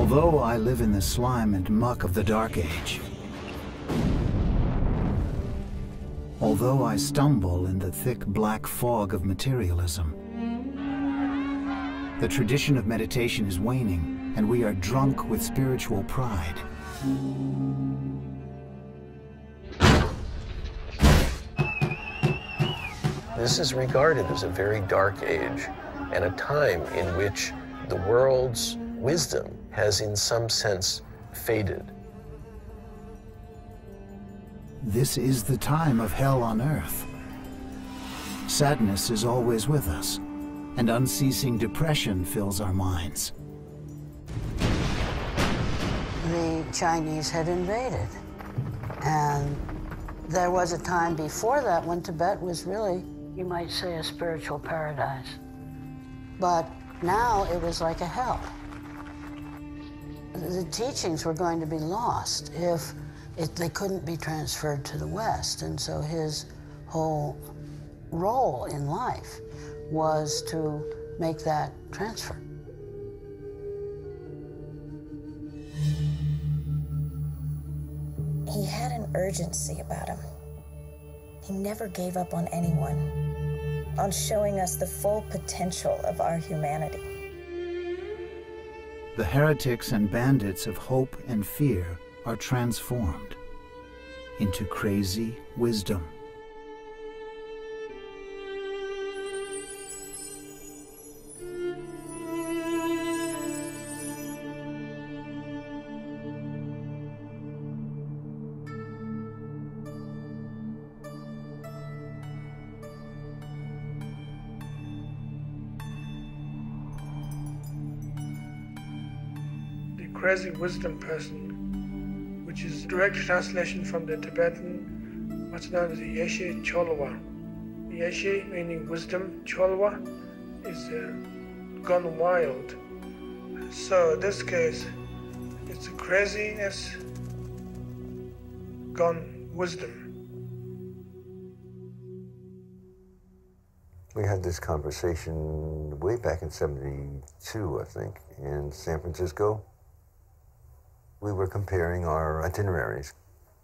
Although I live in the slime and muck of the Dark Age, although I stumble in the thick black fog of materialism, the tradition of meditation is waning, and we are drunk with spiritual pride. This is regarded as a very dark age and a time in which the world's wisdom has in some sense faded. This is the time of hell on earth. Sadness is always with us, and unceasing depression fills our minds. The Chinese had invaded, and there was a time before that when Tibet was really, you might say, a spiritual paradise. But now it was like a hell. The teachings were going to be lost if they couldn't be transferred to the West. And so his whole role in life was to make that transfer. He had an urgency about him. He never gave up on anyone, on showing us the full potential of our humanity. The heretics and bandits of hope and fear are transformed into crazy wisdom. Crazy wisdom person, which is a direct translation from the Tibetan, what's known as the Yeshe Cholwa. Yeshe meaning wisdom, Cholwa is gone wild. So in this case, it's a craziness gone wisdom. We had this conversation way back in '72, I think, in San Francisco. We were comparing our itineraries,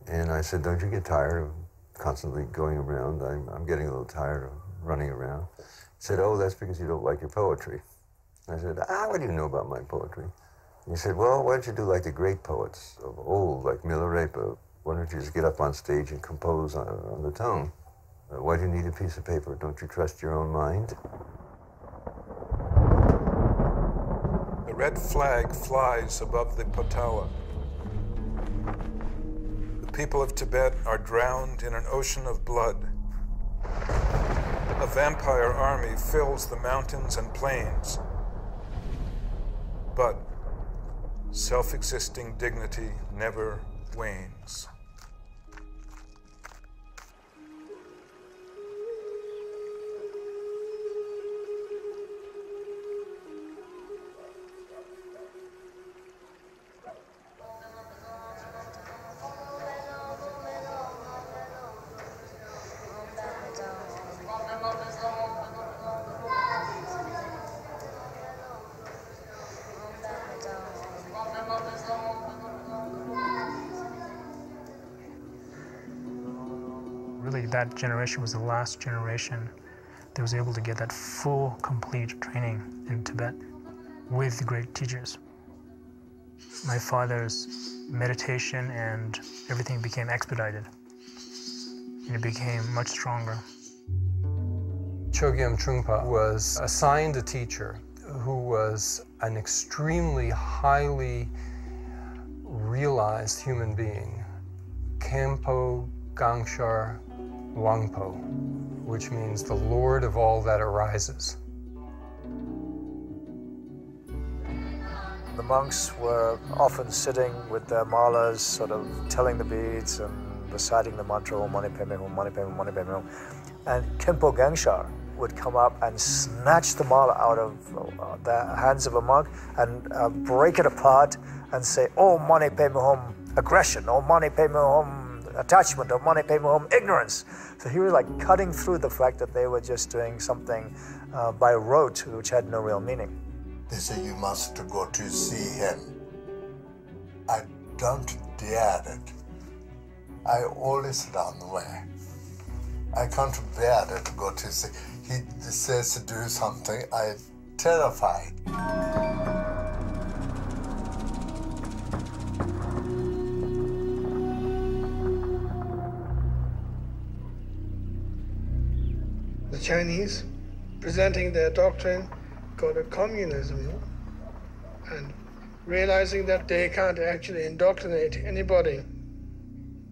and I said, don't you get tired of constantly going around? I'm getting a little tired of running around. He said, oh, that's because you don't like your poetry. I said, what do you know about my poetry? And he said, well, why don't you do like the great poets of old, like Milarepa? Why don't you just get up on stage and compose on the tone? Why do you need a piece of paper? Don't you trust your own mind? The red flag flies above the Potawa. The people of Tibet are drowned in an ocean of blood. A vampire army fills the mountains and plains. But self-existing dignity never wanes. Really, that generation was the last generation that was able to get that full, complete training in Tibet with the great teachers. My father's meditation and everything became expedited, and it became much stronger. Csögyam Trungpa was assigned a teacher who was an extremely highly realized human being, Khenpo Gangshar Wangpo, which means the Lord of all that arises. The monks were often sitting with their malas, sort of telling the beads and reciting the mantra, Om Mani Padme Hum, Mani Padme Hum, Mani Padme Hum. And Khenpo Gangshar would come up and snatch the mala out of the hands of a monk and break it apart and say, Om Mani Padme Hum, aggression, Om Mani Padme Hum, attachment, Om Mani Padme Hum, ignorance. So he was like cutting through the fact that they were just doing something by rote, which had no real meaning. They say you must go to see him don't dare it. I always run away. I can't bear it to go to see. He says to do something, I'm terrified. The Chinese presenting their doctrine called communism, and realizing that they can't actually indoctrinate anybody,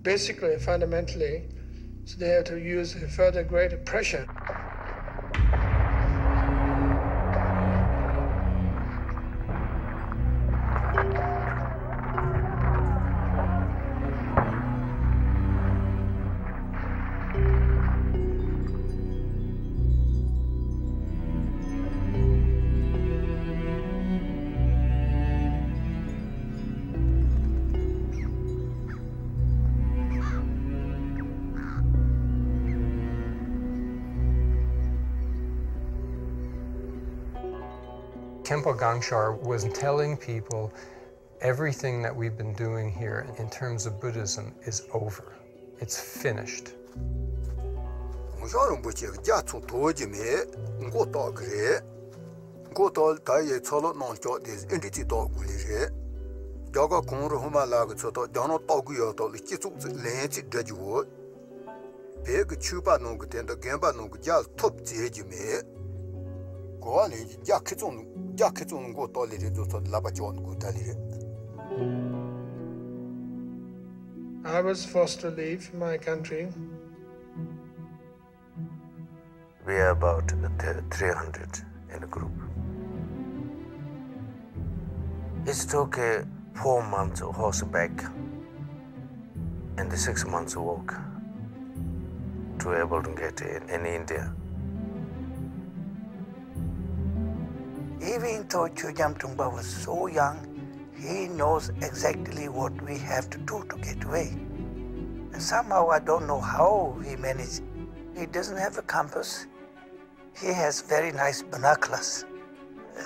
basically, fundamentally, so they have to use further greater pressure. Khenpo Gangshar was telling people everything that we've been doing here in terms of Buddhism is over. It's finished. I was forced to leave my country. We are about 300 in a group. It took 4 months of horseback and 6 months of walk to be able to get in India. Even though Csögyam Trungpa was so young, he knows exactly what we have to do to get away. And somehow I don't know how he managed. He doesn't have a compass. He has very nice binoculars,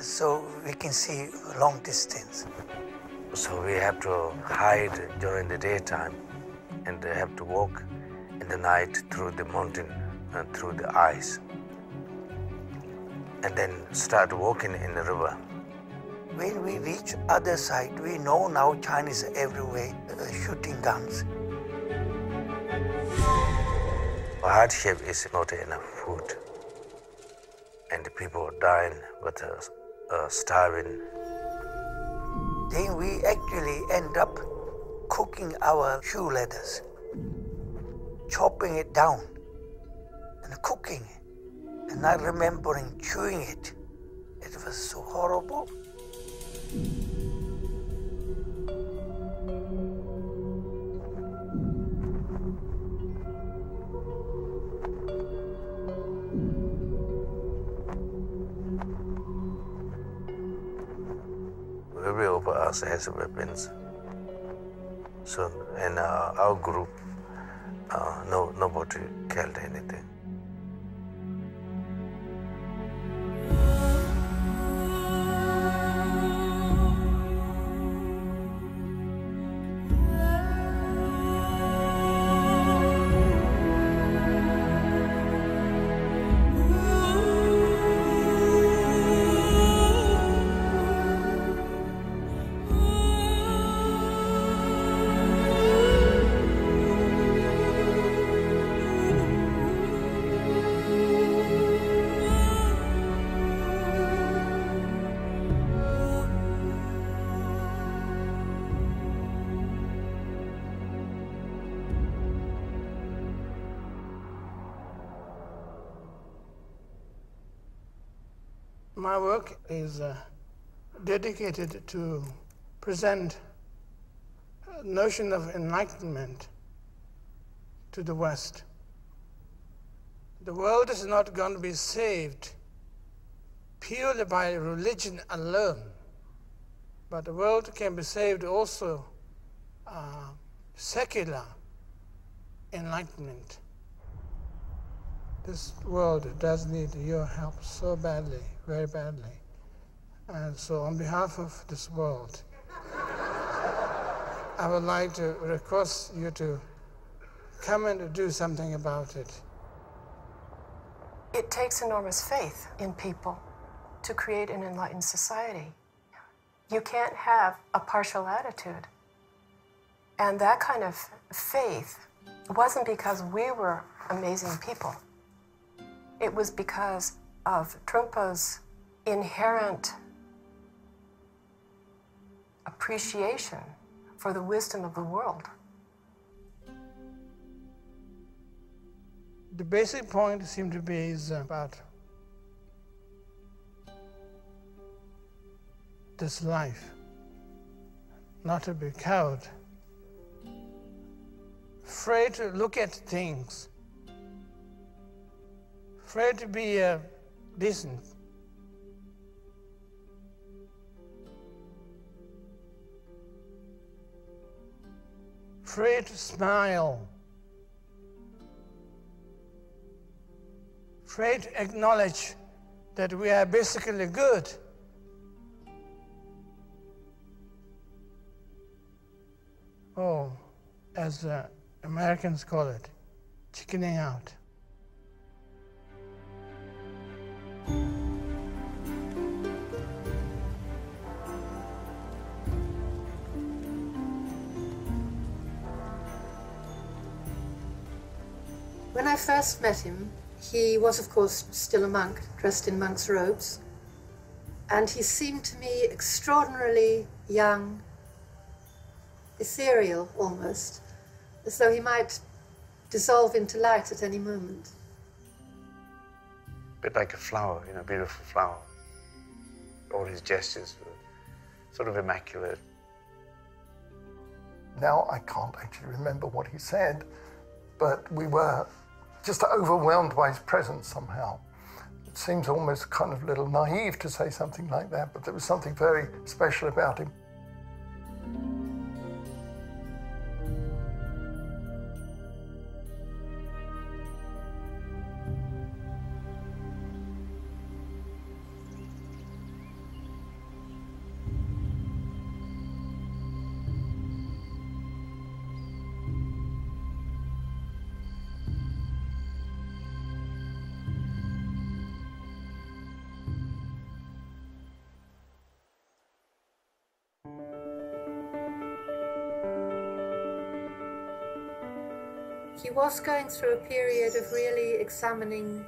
so we can see a long distance. So we have to hide during the daytime and have to walk in the night through the mountain and through the ice. And then start walking in the river. When we reach other side, we know now Chinese are everywhere shooting guns. Hardship is not enough food. And the people are dying with starving. Then we actually end up cooking our shoe leathers, chopping it down and cooking it. And not remembering chewing it. It was so horrible. Every of us has weapons. So in our group, nobody killed anything. My work is dedicated to present a notion of enlightenment to the West. The world is not going to be saved purely by religion alone, but the world can be saved also secular enlightenment. This world does need your help so badly, very badly. And so on behalf of this world, I would like to request you to come and do something about it. It takes enormous faith in people to create an enlightened society. You can't have a partial attitude. And that kind of faith wasn't because we were amazing people. It was because of Trungpa's inherent appreciation for the wisdom of the world. The basic point seemed to be is about this life, not to be cowed, afraid to look at things, afraid to be decent. Afraid to smile, afraid to acknowledge that we are basically good. Oh, as the Americans call it, chickening out. When I first met him, he was, of course, still a monk, dressed in monk's robes, and he seemed to me extraordinarily young, ethereal almost, as though he might dissolve into light at any moment. A bit like a flower, you know, a beautiful flower. All his gestures were sort of immaculate. Now I can't actually remember what he said, but we were just overwhelmed by his presence somehow. It seems almost kind of a little naive to say something like that, but there was something very special about him. He was going through a period of really examining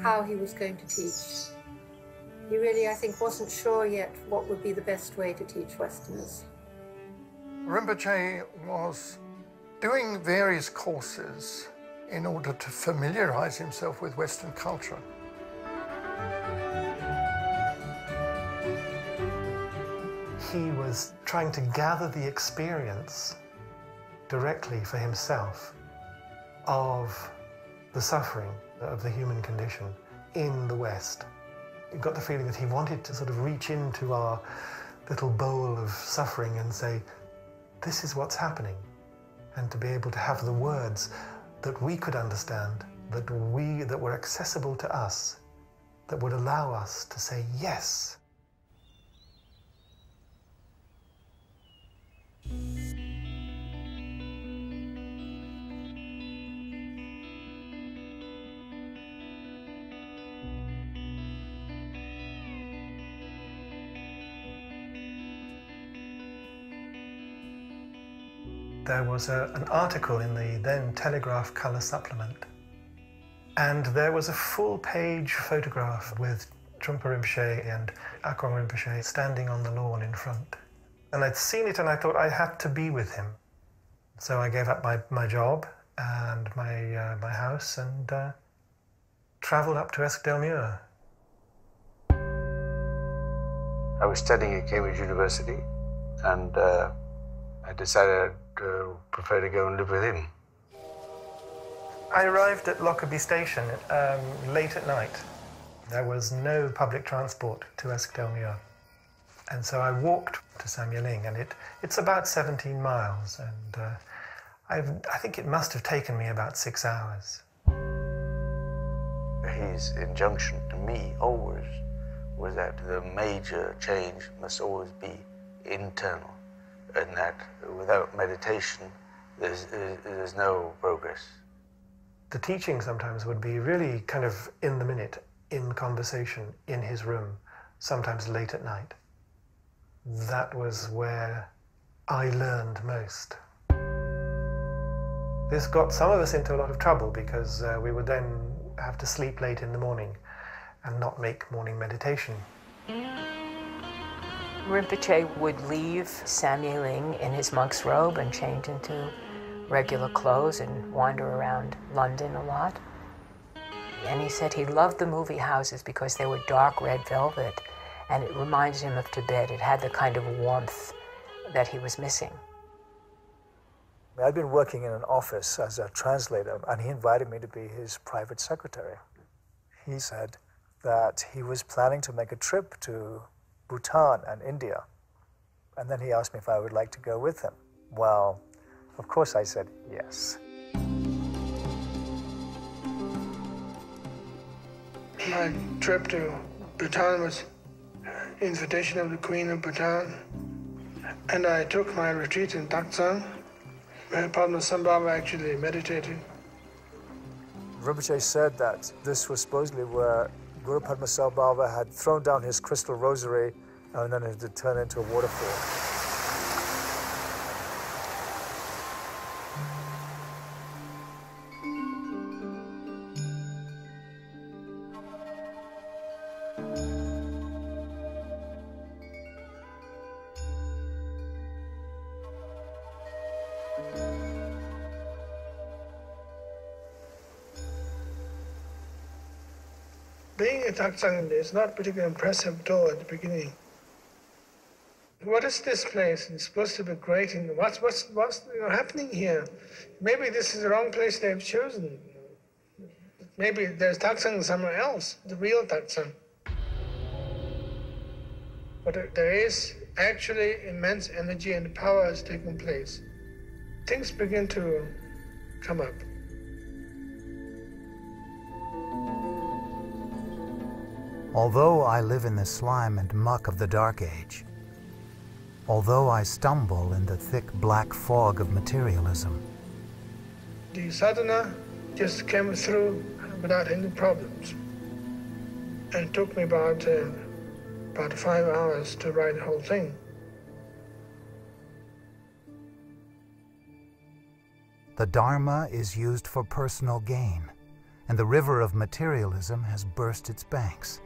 how he was going to teach. He really, I think, wasn't sure yet what would be the best way to teach Westerners. Rinpoche was doing various courses in order to familiarize himself with Western culture. He was trying to gather the experience directly for himself of the suffering of the human condition in the West. You got the feeling that he wanted to sort of reach into our little bowl of suffering and say, this is what's happening, and to be able to have the words that we could understand, that were accessible to us, that would allow us to say yes. There was an article in the then Telegraph colour supplement, and there was a full-page photograph with Trungpa Rinpoche and Akrong Rinpoche standing on the lawn in front. And I'd seen it and I thought I had to be with him. So I gave up my job and my house and travelled up to Eskdalemuir. I was studying at Cambridge University, and I decided I'd prefer to go and live with him. I arrived at Lockerbie Station late at night. There was no public transport to Eskdalemuir. And so I walked to Samyaling, and it's about 17 miles, and I think it must have taken me about 6 hours. His injunction to me always was that the major change must always be internal. and that without meditation, there's no progress. The teaching sometimes would be really kind of in the minute, in conversation, in his room, sometimes late at night. That was where I learned most. This got some of us into a lot of trouble because we would then have to sleep late in the morning and not make morning meditation. Rinpoche would leave Samueling in his monk's robe and change into regular clothes and wander around London a lot. And he said he loved the movie houses because they were dark red velvet and it reminded him of Tibet. It had the kind of warmth that he was missing. I'd been working in an office as a translator, and he invited me to be his private secretary. He said that he was planning to make a trip to Bhutan and India, and then he asked me if I would like to go with him. Well, of course I said yes. My trip to Bhutan was invitation of the Queen of Bhutan, and I took my retreat in Taktsang, where Padmasambhava actually meditated. Rinpoche said that this was supposedly where Guru Padmasambhava had thrown down his crystal rosary and then it had turned into a waterfall. Being a Taktsang is not particularly impressive at all at the beginning. What is this place? It's supposed to be great. And what's happening here? Maybe this is the wrong place they've chosen. Maybe there's Taktsang somewhere else, the real Taktsang. But there is actually immense energy and power has taken place. Things begin to come up. Although I live in the slime and muck of the Dark Age, although I stumble in the thick black fog of materialism, the sadhana just came through without any problems. And it took me about 5 hours to write the whole thing. the Dharma is used for personal gain, and the river of materialism has burst its banks.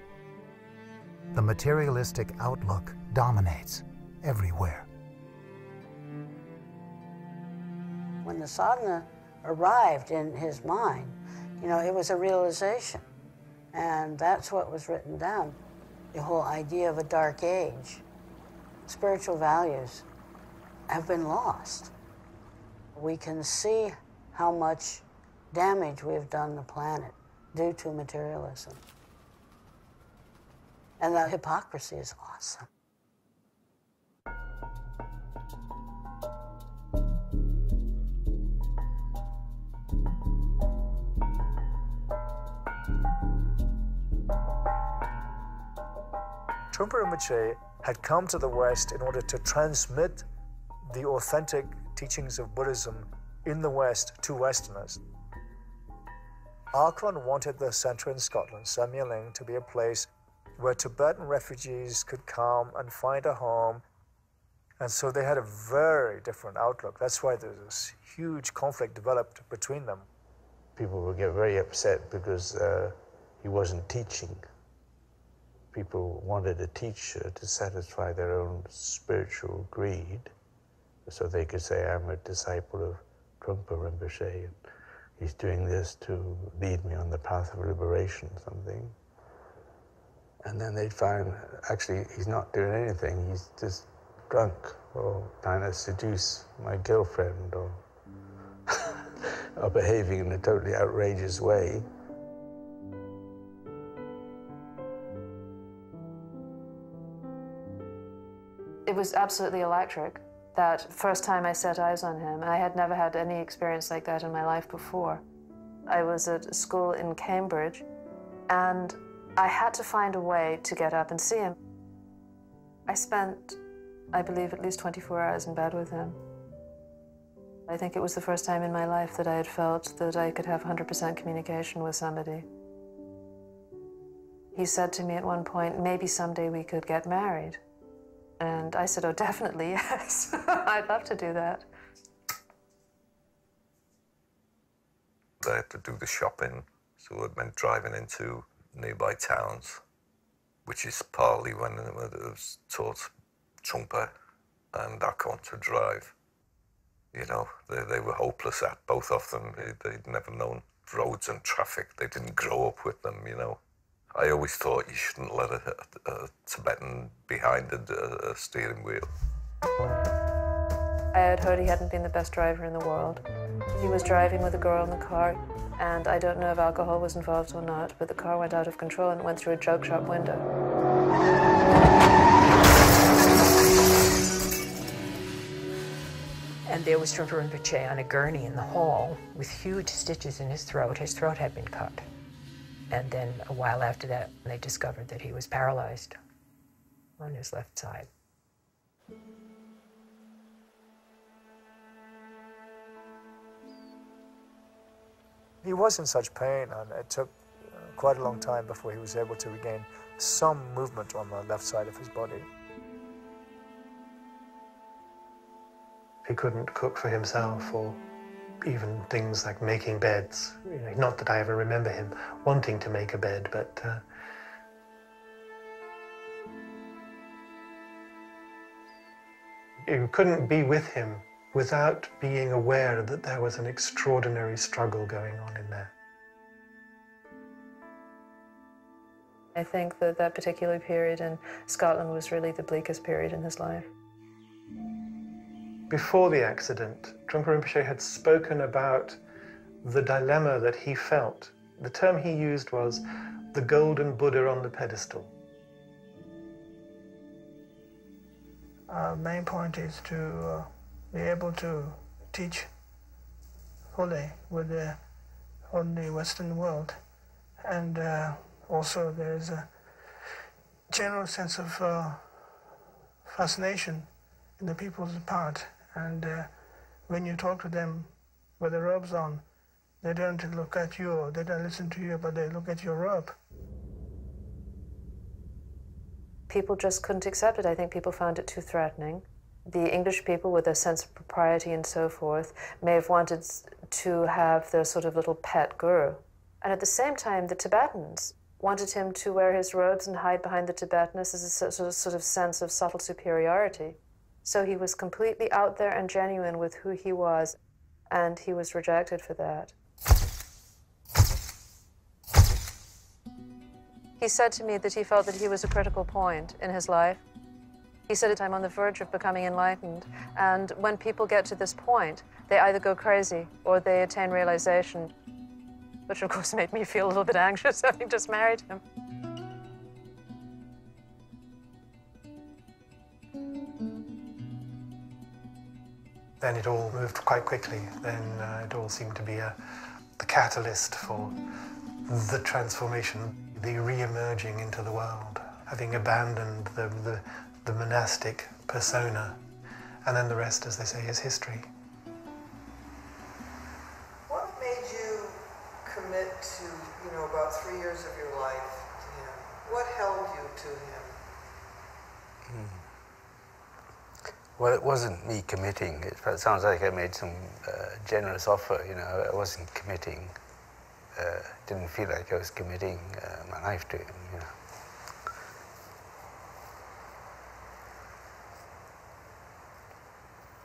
The materialistic outlook dominates everywhere. When the sadhana arrived in his mind, it was a realization. And that's what was written down. The whole idea of a dark age. Spiritual values have been lost. We can see how much damage we've done the planet due to materialism. And that hypocrisy is awesome. Trungpa Rinpoche had come to the West in order to transmit the authentic teachings of Buddhism in the West to Westerners. Arkon wanted the centre in Scotland, Samueling, to be a place where Tibetan refugees could come and find a home. And so they had a very different outlook. That's why there's this huge conflict developed between them. People would get very upset because he wasn't teaching. People wanted a teacher to satisfy their own spiritual greed, so they could say, I'm a disciple of Trungpa Rinpoche, and he's doing this to lead me on the path of liberation or something. And then they'd find, actually, he's not doing anything. He's just drunk or trying to seduce my girlfriend or, or behaving in a totally outrageous way. It was absolutely electric. That first time I set eyes on him, I had never had any experience like that in my life before. I was at school in Cambridge, and I had to find a way to get up and see him. I spent I believe, at least 24 hours in bed with him. I think it was the first time in my life that I had felt that I could have 100% communication with somebody. He said to me at one point, maybe someday we could get married. And I said, oh, definitely, yes. I'd love to do that. I had to do the shopping, so it meant driving into nearby towns, which is partly when I was taught Trungpa and Akon to drive. You know, they were hopeless at both of them. They'd never known roads and traffic. They didn't grow up with them, you know. I always thought you shouldn't let a Tibetan behind a steering wheel. I had heard he hadn't been the best driver in the world. He was driving with a girl in the car, and I don't know if alcohol was involved or not, but the car went out of control and went through a jug shop window. And there was Trungpa Rinpoche on a gurney in the hall with huge stitches in his throat. His throat had been cut. And then a while after that, they discovered that he was paralyzed on his left side. He was in such pain, and it took quite a long time before he was able to regain some movement on the left side of his body. He couldn't cook for himself, or even things like making beds. You know, not that I ever remember him wanting to make a bed, but you couldn't be with him without being aware that there was an extraordinary struggle going on in there. I think that that particular period in Scotland was really the bleakest period in his life. Before the accident, Trungpa Rinpoche had spoken about the dilemma that he felt. The term he used was the golden Buddha on the pedestal. Our main point is to be able to teach fully with on the Western world. And also there is a general sense of fascination in the people's part. And when you talk to them with the robes on, they don't look at you, or they don't listen to you, but they look at your robe. People just couldn't accept it. I think people found it too threatening. The English people, with their sense of propriety and so forth, may have wanted to have their sort of little pet guru. And at the same time, the Tibetans wanted him to wear his robes and hide behind the Tibetaness as a sort of sense of subtle superiority. So he was completely out there and genuine with who he was, and he was rejected for that. He said to me that he felt that he was a critical point in his life. He said that I'm on the verge of becoming enlightened, and when people get to this point, they either go crazy or they attain realization, which of course made me feel a little bit anxious having just married him. Then it all moved quite quickly. Then it all seemed to be the catalyst for the transformation, the re-emerging into the world, having abandoned the monastic persona. And then the rest, as they say, is history. What made you commit to, about 3 years of your life to him? What held you to him? Well, it wasn't me committing. It sounds like I made some generous offer, I wasn't committing. Didn't feel like I was committing my life to him,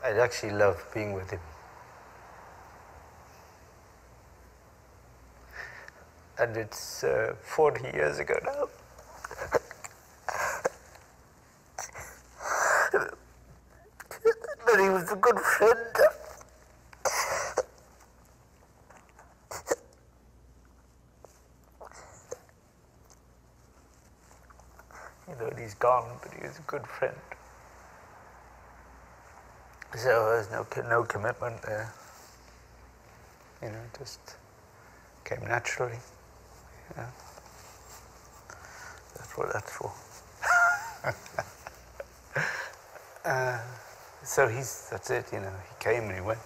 I'd actually love being with him. And it's 40 years ago now. But he was a good friend. He's gone, but he was a good friend. So there's no commitment there. Just came naturally. That's what that's for. So that's it, you know, he came and he went.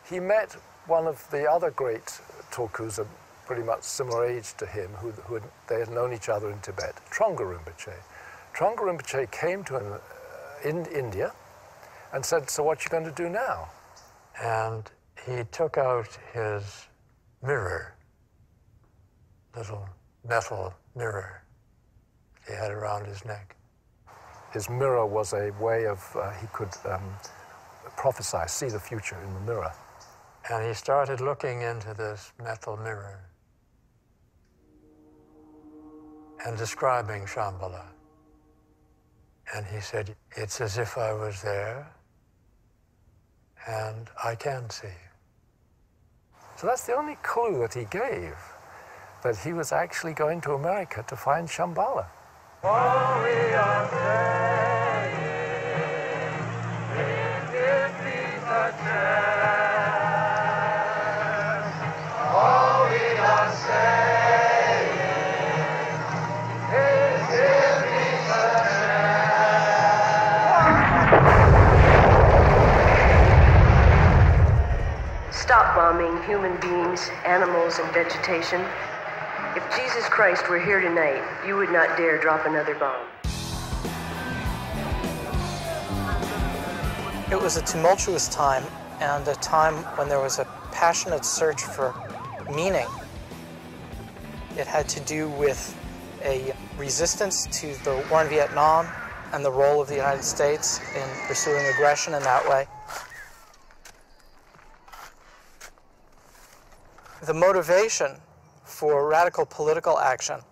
He met one of the other great Tulkus, a pretty much similar age to him, they had known each other in Tibet, Trungpa Rinpoche. Trungpa Rinpoche came to him in India and said, "So what you going to do now?" And he took out his mirror, little metal mirror he had around his neck. His mirror was a way of, he could prophesy, see the future in the mirror. And he started looking into this metal mirror and describing Shambhala. And he said, "It's as if I was there, and I can see." So that's the only clue that he gave, that he was actually going to America to find Shambhala. All we are saying is this is a chance. All we are saying is this is a chance. Stop bombing human beings, animals, and vegetation. If Jesus Christ were here tonight, you would not dare drop another bomb. It was a tumultuous time, and a time when there was a passionate search for meaning. It had to do with a resistance to the war in Vietnam and the role of the United States in pursuing aggression in that way. The motivation for radical political action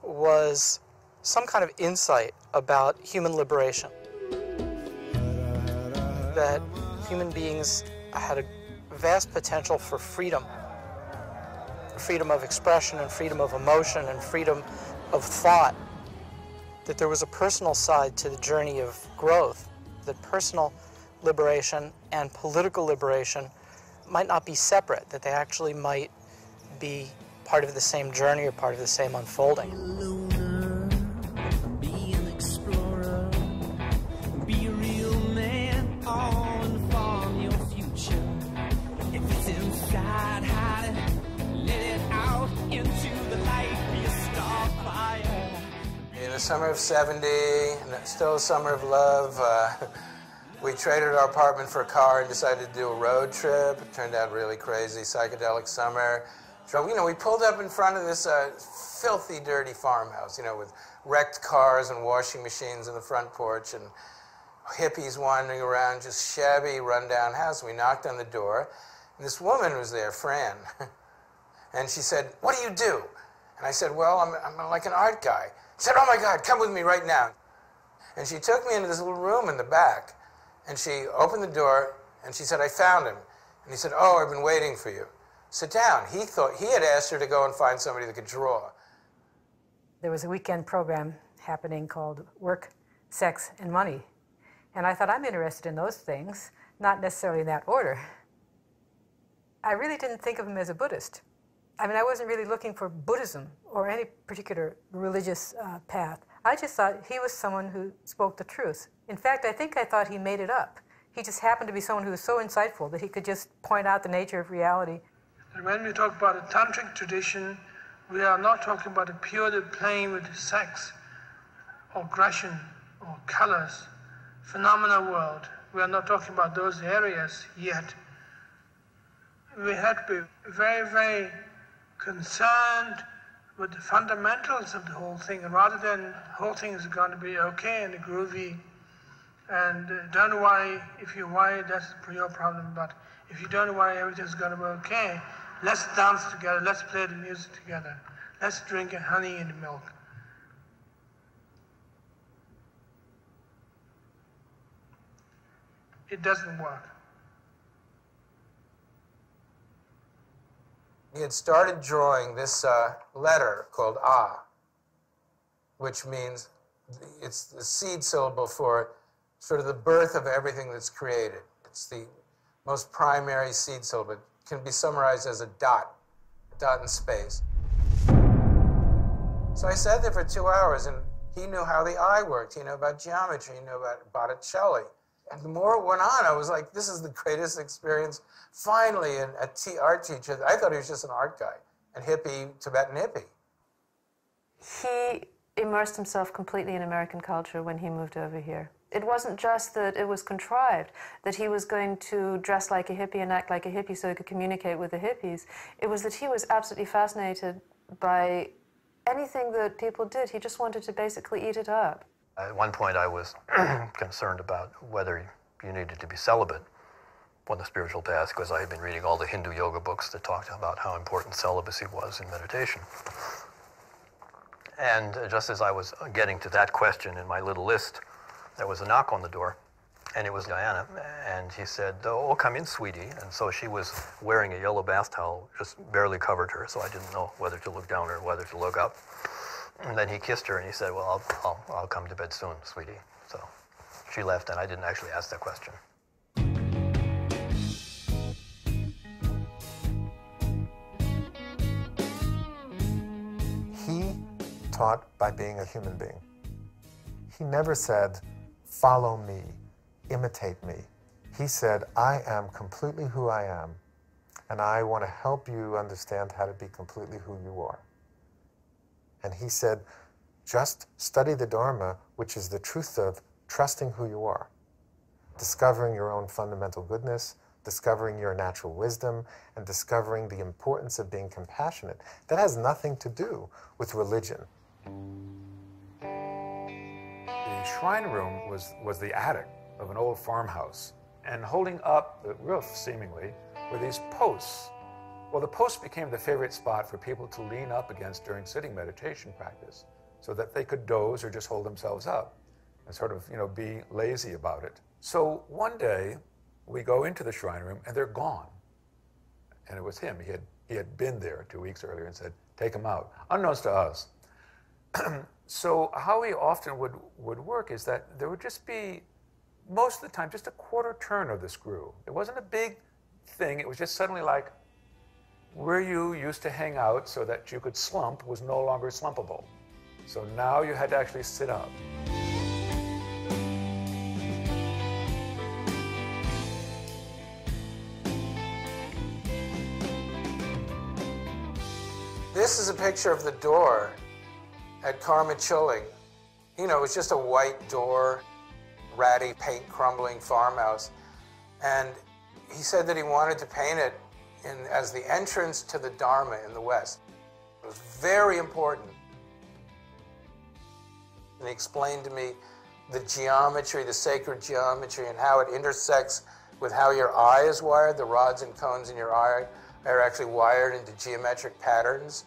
was some kind of insight about human liberation. That human beings had a vast potential for freedom. Freedom of expression and freedom of emotion and freedom of thought. That there was a personal side to the journey of growth. That personal liberation and political liberation might not be separate, that they actually might be part of the same journey or part of the same unfolding. Be an explorer, be a real man, on farm your future. If it's inside, hide it, let it out into the light, be a star fire. In the summer of '70, and still a summer of love, we traded our apartment for a car and decided to do a road trip. It turned out really crazy, psychedelic summer. So, you know, we pulled up in front of this filthy, dirty farmhouse, you know, with wrecked cars and washing machines in the front porch and hippies wandering around, just shabby, run-down house. We knocked on the door, and this woman was there, Fran. And she said, "What do you do?" And I said, "Well, I'm like an art guy." She said, "Oh, my God, come with me right now." And she took me into this little room in the back, and she opened the door, and she said, "I found him." And he said, "Oh, I've been waiting for you. Sit down." He thought he had asked her to go and find somebody that could draw. There was a weekend program happening called Work, Sex, and Money. And I thought, I'm interested in those things, not necessarily in that order. I really didn't think of him as a Buddhist. I mean, I wasn't really looking for Buddhism or any particular religious path. I just thought he was someone who spoke the truth. In fact, I think I thought he made it up. He just happened to be someone who was so insightful that he could just point out the nature of reality. And when we talk about a tantric tradition, we are not talking about a purely playing with sex, or aggression, or colors, phenomena world. We are not talking about those areas yet. We have to be very, very concerned with the fundamentals of the whole thing, and rather than the whole thing is going to be okay and groovy, and don't worry. If you worry, that's your problem, but if you don't worry, everything's going to be okay. Let's dance together, let's play the music together, let's drink honey and milk. It doesn't work. He had started drawing this letter called A, which means it's the seed syllable for sort of the birth of everything that's created. It's the most primary seed syllable. It can be summarized as a dot in space. So I sat there for 2 hours, and he knew how the eye worked. He knew about geometry. He knew about Botticelli. And the more it went on, I was like, this is the greatest experience. Finally, art teacher. I thought he was just an art guy, and hippie, Tibetan hippie. He immersed himself completely in American culture when he moved over here. It wasn't just that it was contrived, that he was going to dress like a hippie and act like a hippie so he could communicate with the hippies. It was that he was absolutely fascinated by anything that people did. He just wanted to basically eat it up. At one point I was concerned about whether you needed to be celibate on the spiritual path, because I had been reading all the Hindu yoga books that talked about how important celibacy was in meditation. And just as I was getting to that question in my little list, there was a knock on the door, and it was Diana, and he said, "Oh, come in, sweetie." And so she was wearing a yellow bath towel, just barely covered her, so I didn't know whether to look down or whether to look up. And then he kissed her, and he said, "Well, I'll come to bed soon, sweetie." So she left, and I didn't actually ask that question. He taught by being a human being. He never said, "Follow me, imitate me." He said, "I am completely who I am, and I want to help you understand how to be completely who you are." And he said, just study the Dharma, which is the truth of trusting who you are, discovering your own fundamental goodness, discovering your natural wisdom, and discovering the importance of being compassionate. That has nothing to do with religion. The shrine room was the attic of an old farmhouse, and holding up the roof, seemingly, were these posts. Well, the posts became the favorite spot for people to lean up against during sitting meditation practice, so that they could doze or just hold themselves up and sort of, be lazy about it. So one day, we go into the shrine room, and they're gone. And it was him. He had been there 2 weeks earlier and said, "Take them out," unbeknownst to us. So how he often would work is that there would just be, most of the time, just a quarter turn of the screw. It wasn't a big thing. It was just suddenly like, where you used to hang out so that you could slump was no longer slumpable. So now you had to actually sit up. This is a picture of the door at Karma Chilling. It was just a white door, ratty, paint crumbling farmhouse. And he said that he wanted to paint it as the entrance to the Dharma in the West. It was very important. And he explained to me the geometry, the sacred geometry, and how it intersects with how your eye is wired. The rods and cones in your eye are actually wired into geometric patterns,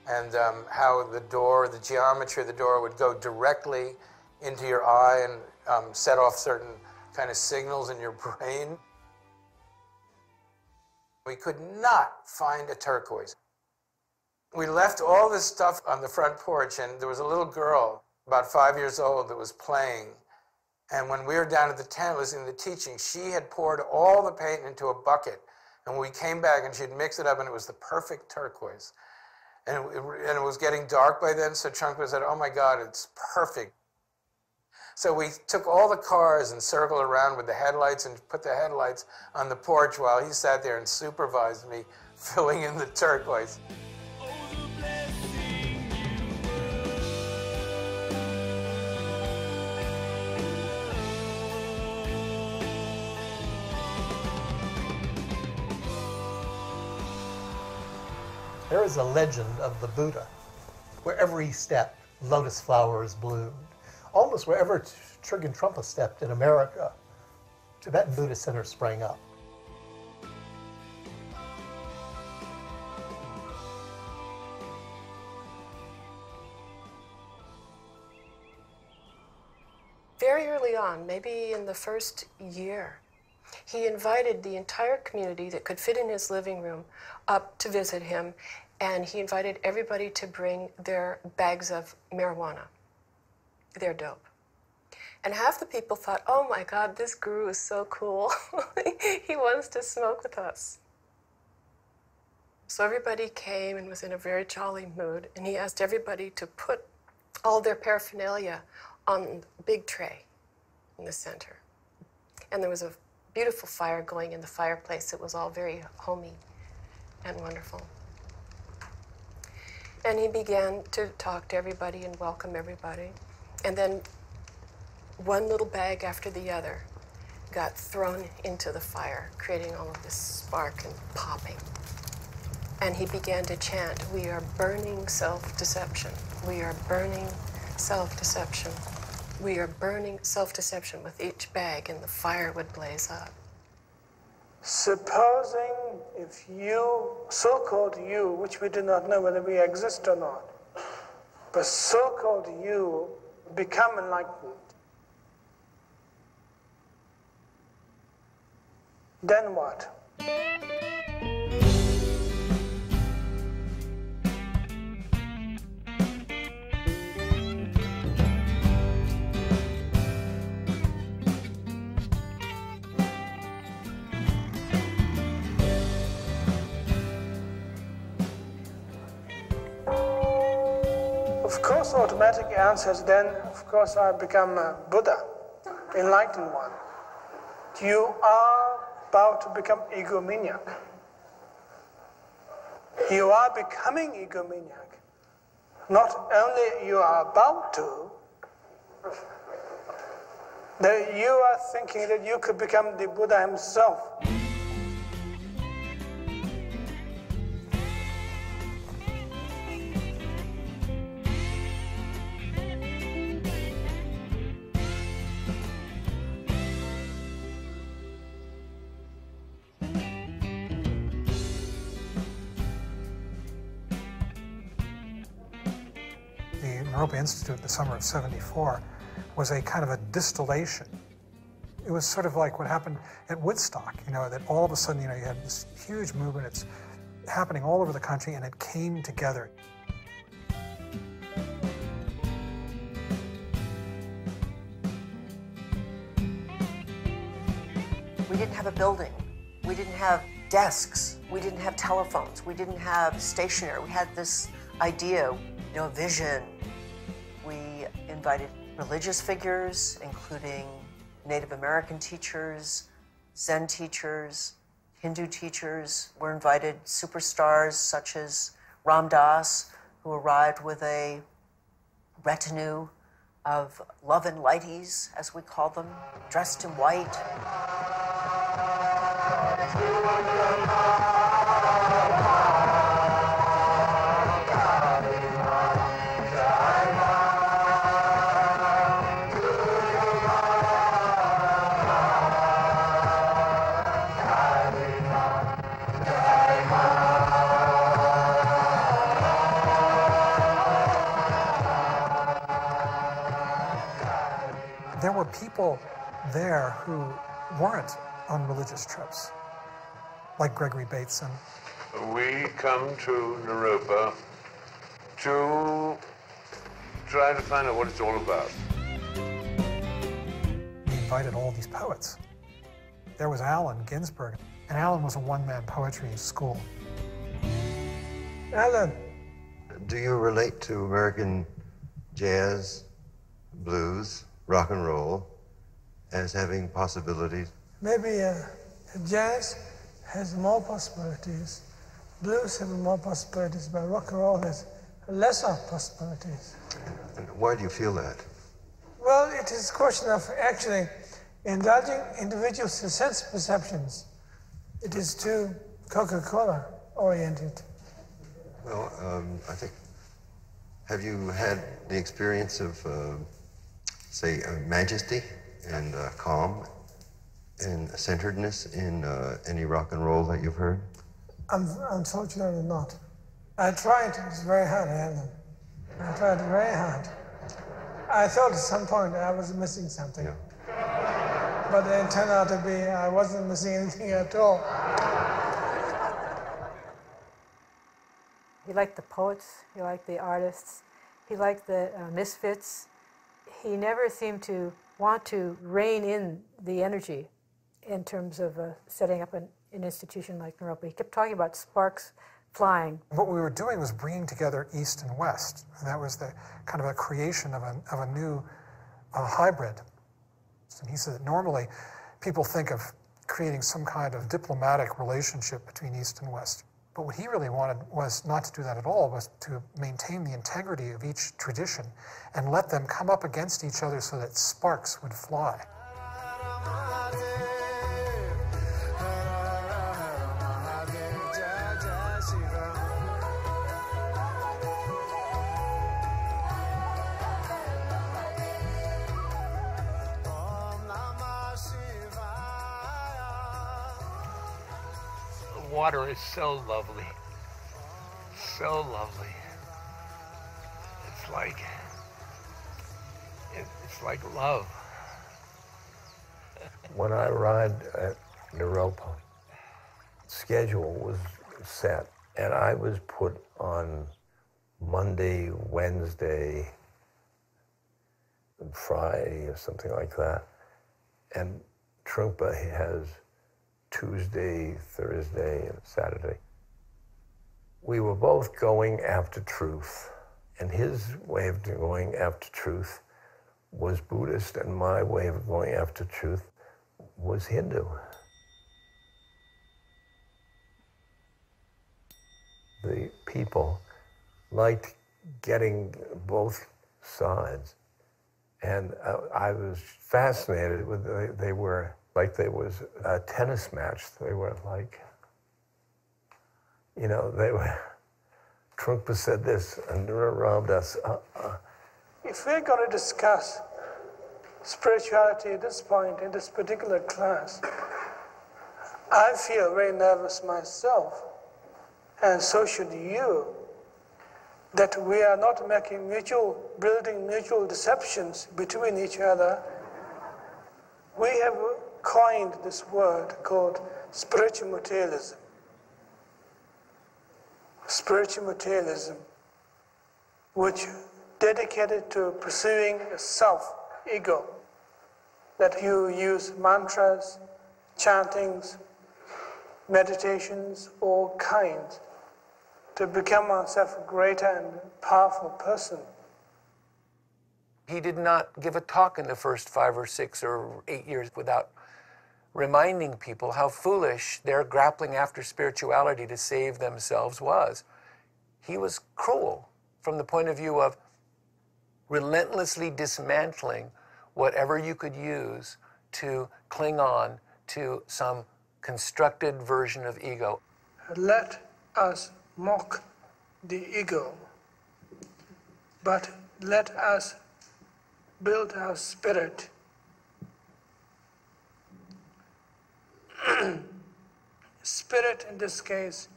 and how the geometry of the door would go directly into your eye and set off certain kind of signals in your brain. We could not find a turquoise. We left all this stuff on the front porch, and there was a little girl, about 5 years old, that was playing. And when we were down at the tent listening to the teaching, she had poured all the paint into a bucket. And we came back, and she'd mixed it up, and it was the perfect turquoise. And it was getting dark by then, so Trungpa said, "Oh my God, it's perfect." So we took all the cars and circled around with the headlights and put the headlights on the porch while he sat there and supervised me filling in the turquoise. There is a legend of the Buddha. Wherever he stepped, lotus flowers bloomed. Almost wherever Csögyam Trungpa stepped in America, Tibetan Buddhist Center sprang up. Very early on, maybe in the first year, He invited the entire community that could fit in his living room up to visit him, and he invited everybody to bring their bags of marijuana, their dope. And half the people thought, oh my God, this guru is so cool. He wants to smoke with us. So everybody came and was in a very jolly mood, and he asked everybody to put all their paraphernalia on the big tray in the center. And there was a beautiful fire going in the fireplace. It was all very homey and wonderful. And he began to talk to everybody and welcome everybody. And then one little bag after the other got thrown into the fire, creating all of this spark and popping. And he began to chant, we are burning self-deception. We are burning self-deception. We are burning self-deception with each bag, and the fire would blaze up. Supposing if you, so-called you, which we do not know whether we exist or not, but so-called you become enlightened, then what? Of course, automatic answer is then, of course, I become a Buddha, enlightened one. You are about to become egomaniac. You are becoming egomaniac. Not only you are about to, that you are thinking that you could become the Buddha himself. Institute, the summer of '74, was a kind of a distillation. It was sort of like what happened at Woodstock, you know, that all of a sudden, you know, you had this huge movement, it's happening all over the country, and it came together. We didn't have a building. We didn't have desks. We didn't have telephones. We didn't have stationery. We had this idea, you know, vision. We invited religious figures, including Native American teachers, Zen teachers, Hindu teachers. Were invited superstars such as Ram Dass, who arrived with a retinue of love and lighties, as we call them, dressed in white. There were people there who weren't on religious trips, like Gregory Bateson. We come to Naropa to try to find out what it's all about. He invited all these poets. There was Allen Ginsberg, and Allen was a one-man poetry school. Alan. Do you relate to American jazz, blues, rock and roll as having possibilities? Maybe jazz has more possibilities. Blues have more possibilities, but rock and roll has lesser possibilities. And why do you feel that? Well, it is a question of actually indulging individuals' sense perceptions. It is too Coca-Cola oriented. Well, I think, have you had the experience of, say, majesty and calm and centeredness in any rock and roll that you've heard? Unfortunately not. I tried, it was very hard, Alan. I tried very hard. I thought at some point I was missing something. Yeah. But it turned out to be, I wasn't missing anything at all. He liked the poets, he liked the artists, he liked the misfits. He never seemed to want to rein in the energy in terms of setting up an institution like Naropa. He kept talking about sparks flying. What we were doing was bringing together East and West. And that was the kind of a creation of a new hybrid. And he said that normally people think of creating some kind of diplomatic relationship between East and West. But what he really wanted was not to do that at all, was to maintain the integrity of each tradition and let them come up against each other so that sparks would fly. Water is so lovely, so lovely. It's like love. When I arrived at Naropa, schedule was set, and I was put on Monday, Wednesday, and Friday, or something like that. And Trungpa has Tuesday, Thursday, and Saturday. We were both going after truth, and his way of going after truth was Buddhist, and my way of going after truth was Hindu. The people liked getting both sides, and I was fascinated with they were like there was a tennis match. They were like, you know, they were, Trungpa said this and robbed us. If we're going to discuss spirituality at this point, in this particular class, I feel very nervous myself, and so should you, that we are not building mutual deceptions between each other. We have coined this word called spiritual materialism. Spiritual materialism, which dedicated to pursuing a self-ego, that you use mantras, chantings, meditations, all kinds, to become oneself a greater and powerful person. He did not give a talk in the first 5 or 6 or 8 years without reminding people how foolish their grappling after spirituality to save themselves was. He was cruel from the point of view of relentlessly dismantling whatever you could use to cling on to some constructed version of ego. Let us mock the ego, but let us build our spirit. Spirit in this case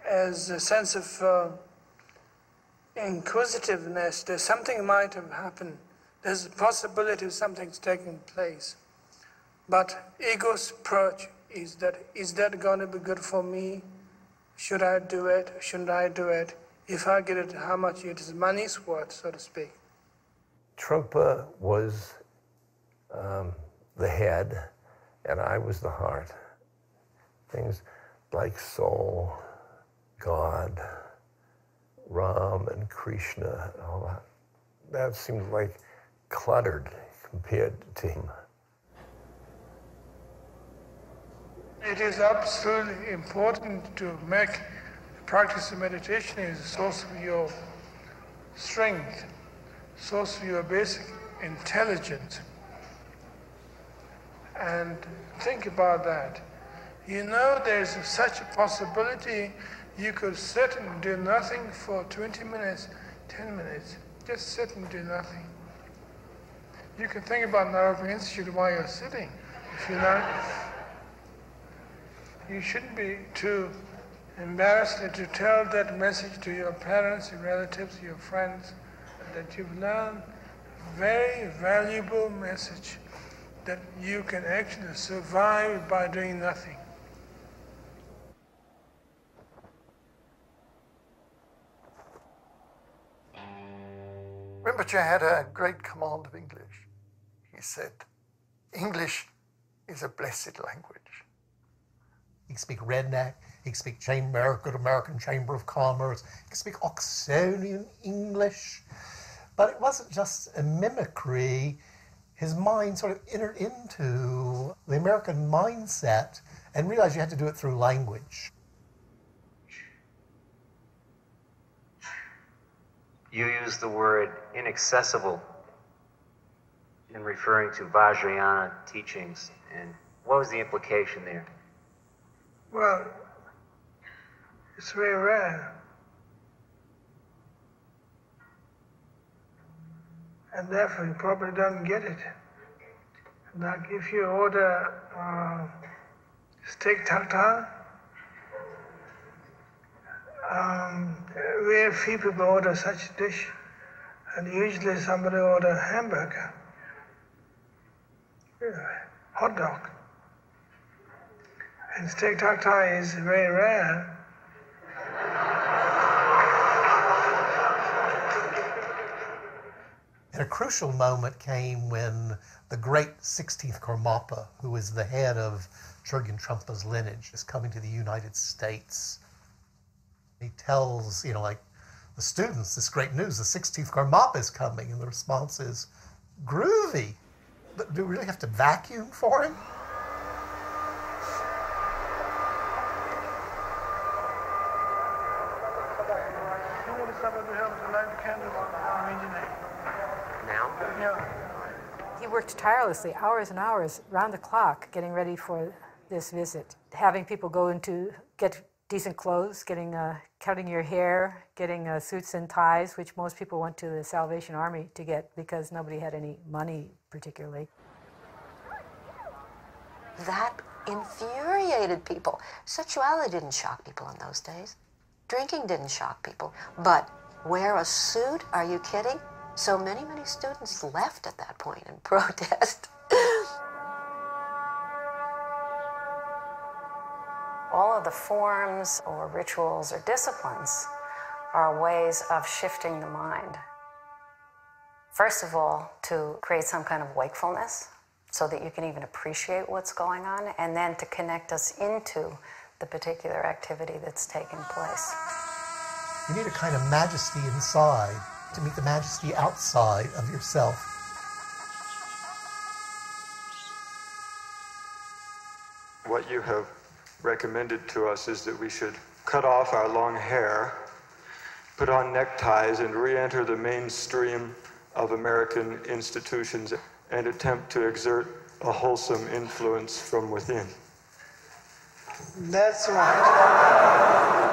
as a sense of inquisitiveness. There's something might have happened. There's a possibility of something's taking place. But ego's approach is that going to be good for me? Should I do it? Shouldn't I do it? If I get it, how much it is money's worth, so to speak. Trungpa was the head, and I was the heart. Things like soul, God, Ram and Krishna, and all that. That seemed like cluttered compared to him. It is absolutely important to make the practice of meditation is a source of your strength, source of your basic intelligence. And think about that. You know there's such a possibility you could sit and do nothing for 20 minutes, 10 minutes. Just sit and do nothing. You can think about Naropa Institute while you're sitting. If you're not, you shouldn't be too embarrassed to tell that message to your parents, your relatives, your friends, that you've learned a very valuable message that you can actually survive by doing nothing. Rinpoche had a great command of English. He said, English is a blessed language. He could speak redneck, he could speak American Chamber of Commerce, he could speak Oxonian English. But it wasn't just a mimicry. His mind sort of entered into the American mindset and realized you had to do it through language. You use the word inaccessible in referring to Vajrayana teachings, and what was the implication there? Well, it's very rare. And therefore you probably don't get it. Like if you order steak tartare, very few people order such a dish, and usually somebody order hamburger, hot dog. And steak tartare is very rare. And a crucial moment came when the great 16th Karmapa, who was the head of Csögyam Trumpa's lineage, is coming to the United States. He tells, like the students, this great news, the 16th Karmapa is coming, and the response is, groovy. But do we really have to vacuum for him? He worked tirelessly, hours and hours, round the clock, getting ready for this visit. Having people go get decent clothes, cutting your hair, getting suits and ties, which most people went to the Salvation Army to get because nobody had any money particularly. That infuriated people. Sexuality didn't shock people in those days. Drinking didn't shock people. But wear a suit? Are you kidding? So many students left at that point in protest. All of the forms or rituals or disciplines are ways of shifting the mind. First of all, to create some kind of wakefulness so that you can even appreciate what's going on, and then to connect us into the particular activity that's taking place. You need a kind of majesty inside to meet the majesty outside of yourself. What you have recommended to us is that we should cut off our long hair, put on neckties, and re-enter the mainstream of American institutions and attempt to exert a wholesome influence from within. That's right.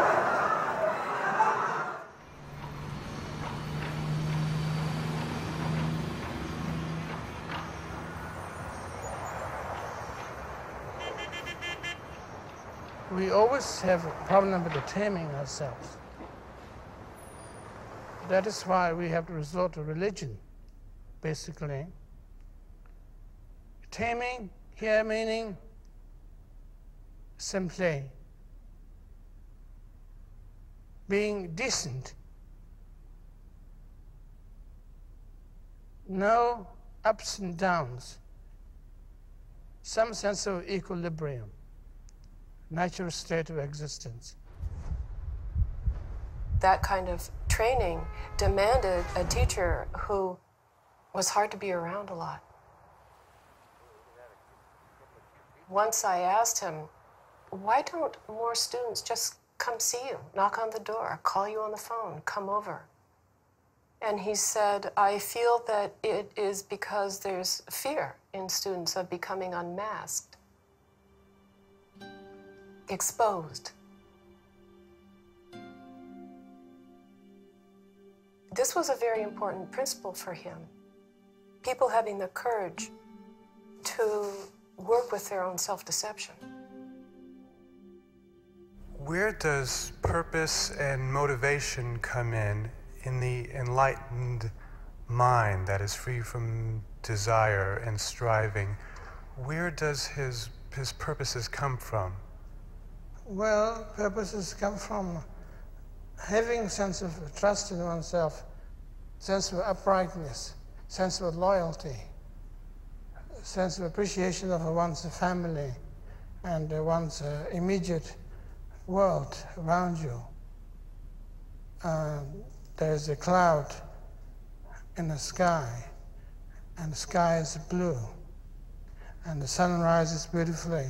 We always have a problem with taming ourselves. That is why we have to resort to religion, basically. Taming here meaning simply being decent. No ups and downs. Some sense of equilibrium. Natural state of existence. That kind of training demanded a teacher who was hard to be around a lot. Once I asked him, why don't more students just come see you, knock on the door, call you on the phone, come over? And he said, I feel that it is because there's fear in students of becoming unmasked, exposed. This was a very important principle for him. People having the courage to work with their own self-deception. Where does purpose and motivation come in the enlightened mind that is free from desire and striving? Where does his purposes come from? Well, purposes come from having a sense of trust in oneself, sense of uprightness, sense of loyalty, sense of appreciation of one's family and one's immediate world around you. There's a cloud in the sky, and the sky is blue, and the sun rises beautifully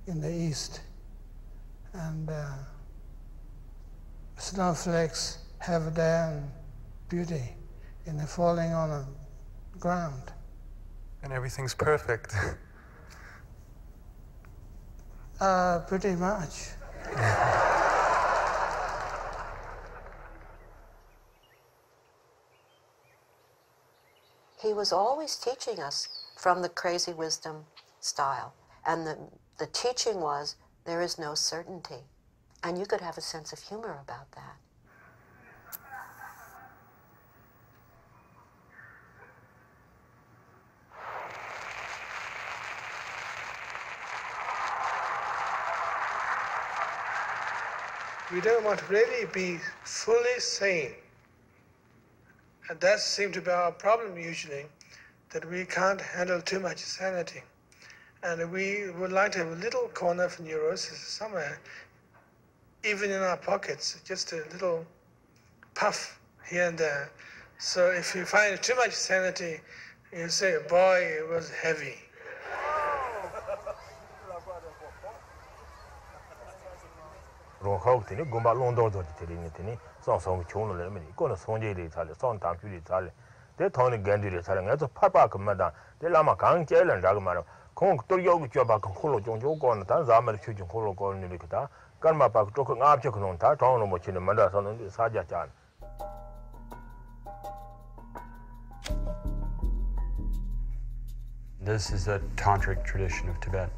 in the east, and snowflakes have their beauty in the falling on the ground. And everything's perfect. Pretty much. He was always teaching us from the crazy wisdom style. And the teaching was, there is no certainty. And you could have a sense of humor about that. We don't want to really be fully sane. And that seems to be our problem usually, that we can't handle too much sanity. And we would like to have a little corner of neurosis somewhere, even in our pockets, just a little puff here and there. So if you find too much sanity, you say, boy, it was heavy. Gumba London Tini, some Chon Lemony, Gona Sonja Italy, Son Tampu Italy, they Tony Gandhi Italy, as a Papa Commander, the Lama Kang, Jail and Dagmar, Kong to Yogi Jobak, Holo Jonjo, Gon, Tanzama, Chujin Holo Gon Nilikata, Ganma Pak, Token Object on Tarton, which in the Madason and Sajajan. This is a tantric tradition of Tibet,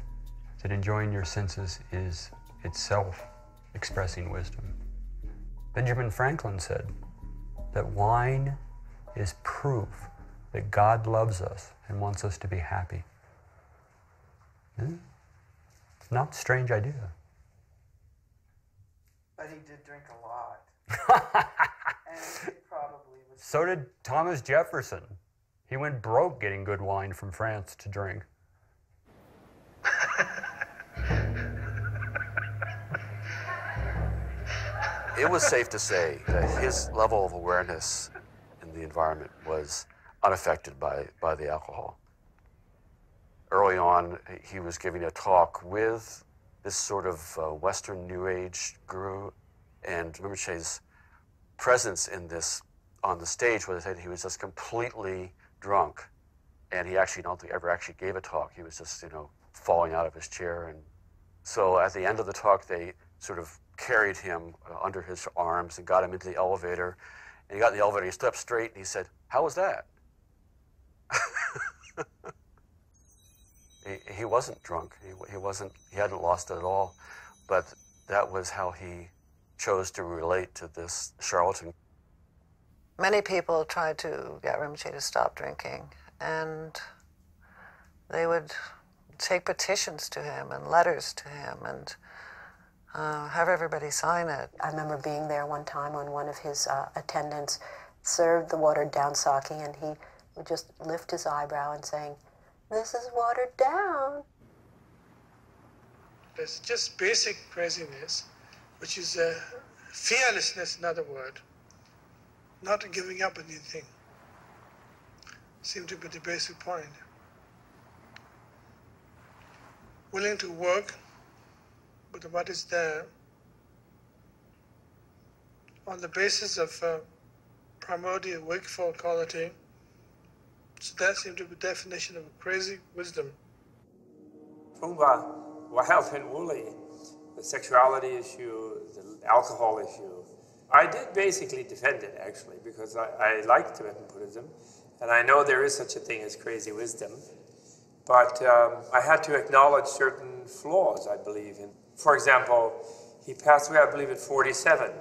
that enjoying your senses is itself expressing wisdom. Benjamin Franklin said that wine is proof that God loves us and wants us to be happy. It's not a strange idea. But he did drink a lot. And he probably was... So did Thomas Jefferson. He went broke getting good wine from France to drink. It was safe to say that his level of awareness in the environment was unaffected by the alcohol. Early on, he was giving a talk with this sort of Western New Age guru, and Rinpoche's presence in this on the stage was that he was just completely drunk, and he actually don't think ever actually gave a talk. He was just, falling out of his chair, and so at the end of the talk, they sort of carried him under his arms and got him into the elevator. And he got in the elevator, he stood up straight, and he said, "How was that?" He wasn't drunk. He hadn't lost it at all. But that was how he chose to relate to this charlatan. Many people tried to get Rinpoche to stop drinking, and they would take petitions to him and letters to him and have everybody sign it. I remember being there one time when one of his attendants served the watered down sake, and he would just lift his eyebrow and saying, "This is watered down." There's just basic craziness, which is fearlessness, another word. Not giving up anything. Seemed to be the basic point. Willing to work with what is there on the basis of primordial wakeful quality. So that seemed to be the definition of crazy wisdom. Trungpa, wild and woolly, the sexuality issue, the alcohol issue. I did basically defend it, actually, because I like Tibetan Buddhism, and I know there is such a thing as crazy wisdom. But I had to acknowledge certain flaws, I believe. For example, he passed away, I believe, at 47.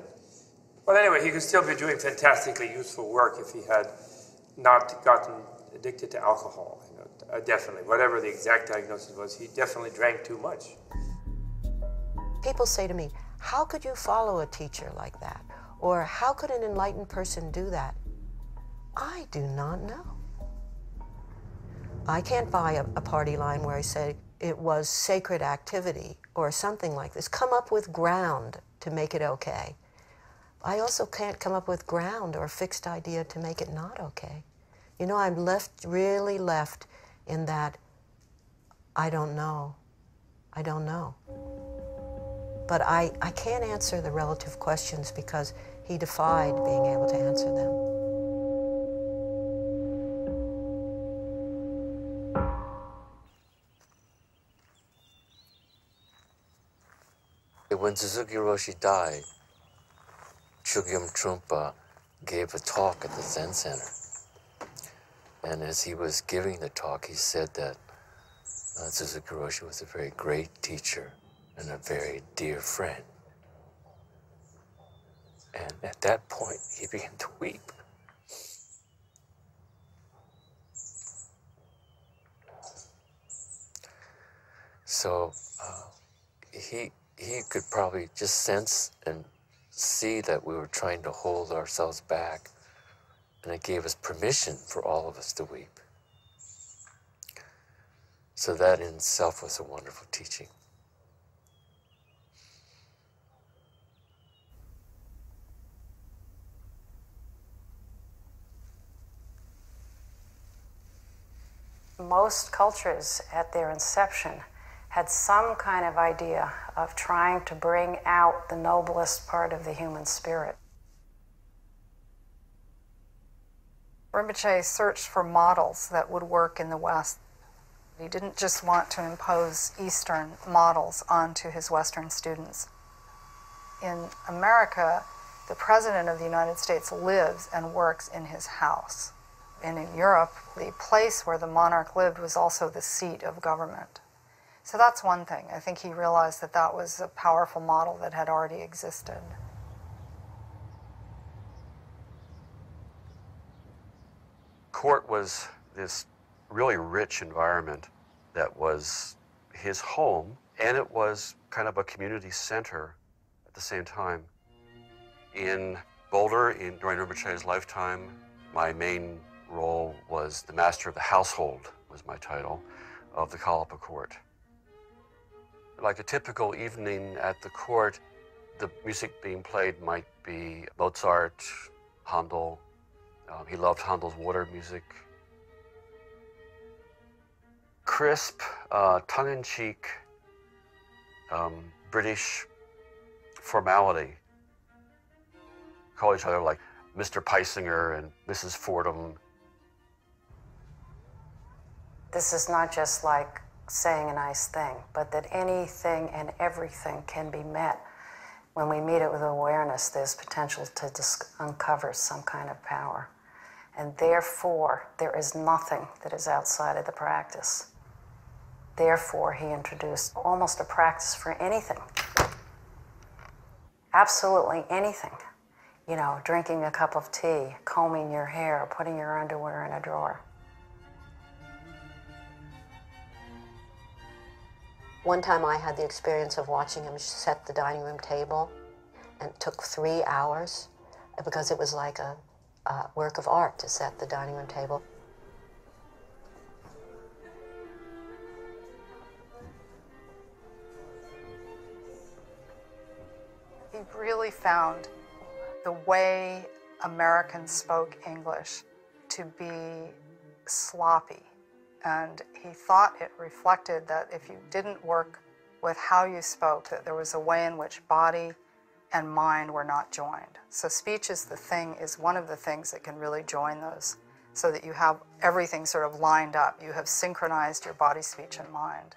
But anyway, he could still be doing fantastically useful work if he had not gotten addicted to alcohol. Definitely. Whatever the exact diagnosis was, he definitely drank too much. People say to me, how could you follow a teacher like that? Or how could an enlightened person do that? I do not know. I can't buy a party line where I say it was sacred activity or something like this. Come up with ground to make it okay. I also can't come up with ground or a fixed idea to make it not okay. You know, I'm really left in that I don't know. I don't know. But I can't answer the relative questions because he defied being able to answer them. When Suzuki Roshi died, Csögyam Trungpa gave a talk at the Zen Center. And as he was giving the talk, he said that Suzuki Roshi was a very great teacher and a very dear friend. And at that point, he began to weep. So he could probably just sense and see that we were trying to hold ourselves back, and it gave us permission for all of us to weep. So that in itself was a wonderful teaching. Most cultures at their inception had some kind of idea of trying to bring out the noblest part of the human spirit. Rinpoche searched for models that would work in the West. He didn't just want to impose Eastern models onto his Western students. In America, the President of the United States lives and works in his house. And in Europe, the place where the monarch lived was also the seat of government. So that's one thing. I think he realized that that was a powerful model that had already existed. Court was this really rich environment that was his home, and it was kind of a community center at the same time. In Boulder, during Rinpoche's lifetime, my main role was the master of the household, was my title, of the Kalapa court. Like a typical evening at the court, the music being played might be Mozart, Handel. He loved Handel's water music. Crisp, tongue-in-cheek, British formality. Call each other like Mr. Peisinger and Mrs. Fordham. This is not just like saying a nice thing, but that anything and everything can be met. When we meet it with awareness, there's potential to uncover some kind of power. And therefore, there is nothing that is outside of the practice. Therefore, he introduced almost a practice for anything. Absolutely anything. You know, drinking a cup of tea, combing your hair, putting your underwear in a drawer. One time I had the experience of watching him set the dining room table, and it took 3 hours because it was like a work of art to set the dining room table. He really found the way Americans spoke English to be sloppy. And he thought it reflected that if you didn't work with how you spoke, that there was a way in which body and mind were not joined. So speech is one of the things that can really join those, so that you have everything sort of lined up. You have synchronized your body, speech, and mind.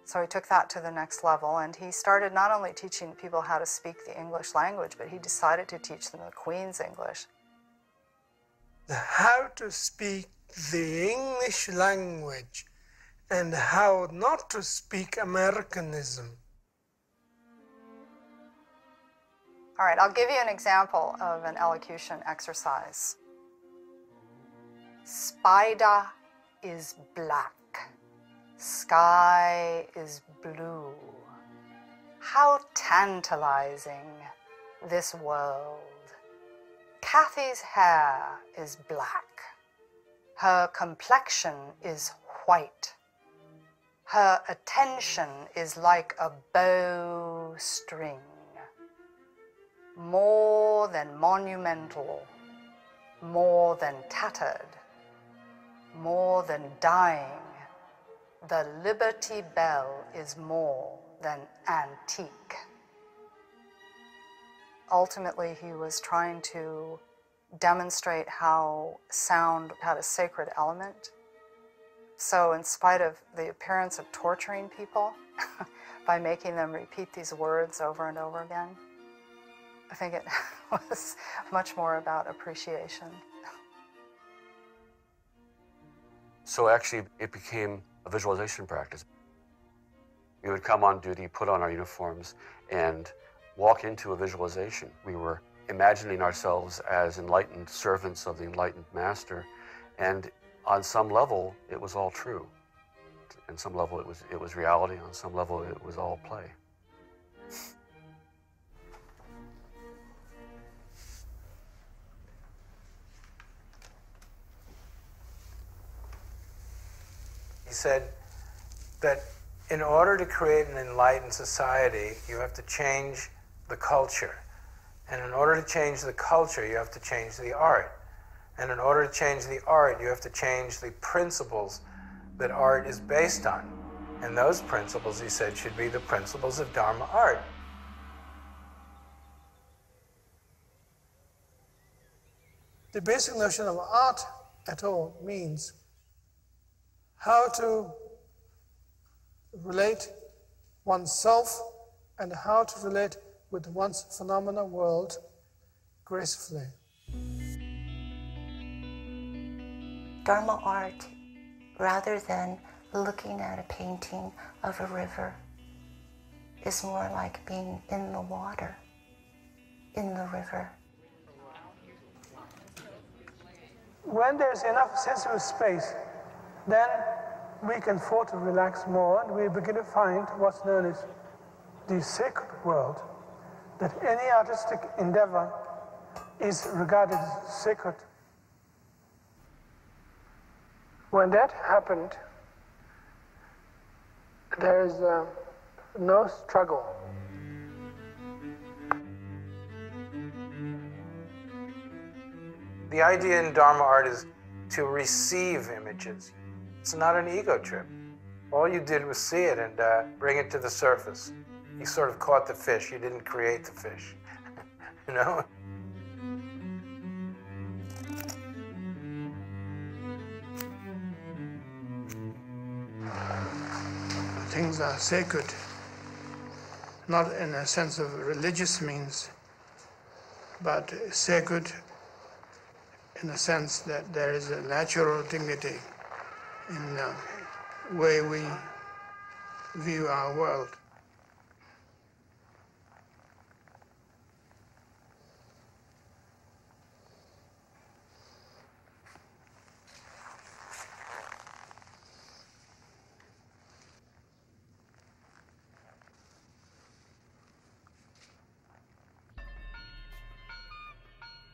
So he took that to the next level, and he started not only teaching people how to speak the English language, but he decided to teach them the Queen's English. How to speak the English language and how not to speak Americanism. All right, I'll give you an example of an elocution exercise. Spider is black. Sky is blue. How tantalizing, this world. Kathy's hair is black. Her complexion is white. Her attention is like a bowstring. More than monumental, more than tattered, more than dying, the Liberty Bell is more than antique. Ultimately, he was trying to demonstrate how sound had a sacred element. So in spite of the appearance of torturing people by making them repeat these words over and over again, I think it was much more about appreciation. So actually, it became a visualization practice. We would come on duty, put on our uniforms, and walk into a visualization. We were imagining ourselves as enlightened servants of the enlightened master, and on some level, it was all true. On some level, it was reality. On some level, it was all play. He said that in order to create an enlightened society, you have to change the culture. And in order to change the culture, you have to change the art. And in order to change the art, you have to change the principles that art is based on. And those principles, he said, should be the principles of Dharma art. The basic notion of art at all means how to relate oneself and how to relate with one's phenomena world gracefully. Dharma art, rather than looking at a painting of a river, is more like being in the water, in the river. When there's enough sensory space, then we can afford to relax more, and we begin to find what's known as the sacred world, that any artistic endeavor is regarded as sacred. When that happened, there is no struggle. The idea in Dharma art is to receive images. It's not an ego trip. All you did was see it and bring it to the surface. You sort of caught the fish. You didn't create the fish. You know? Things are sacred, not in a sense of religious means, but sacred in the sense that there is a natural dignity in the way we view our world.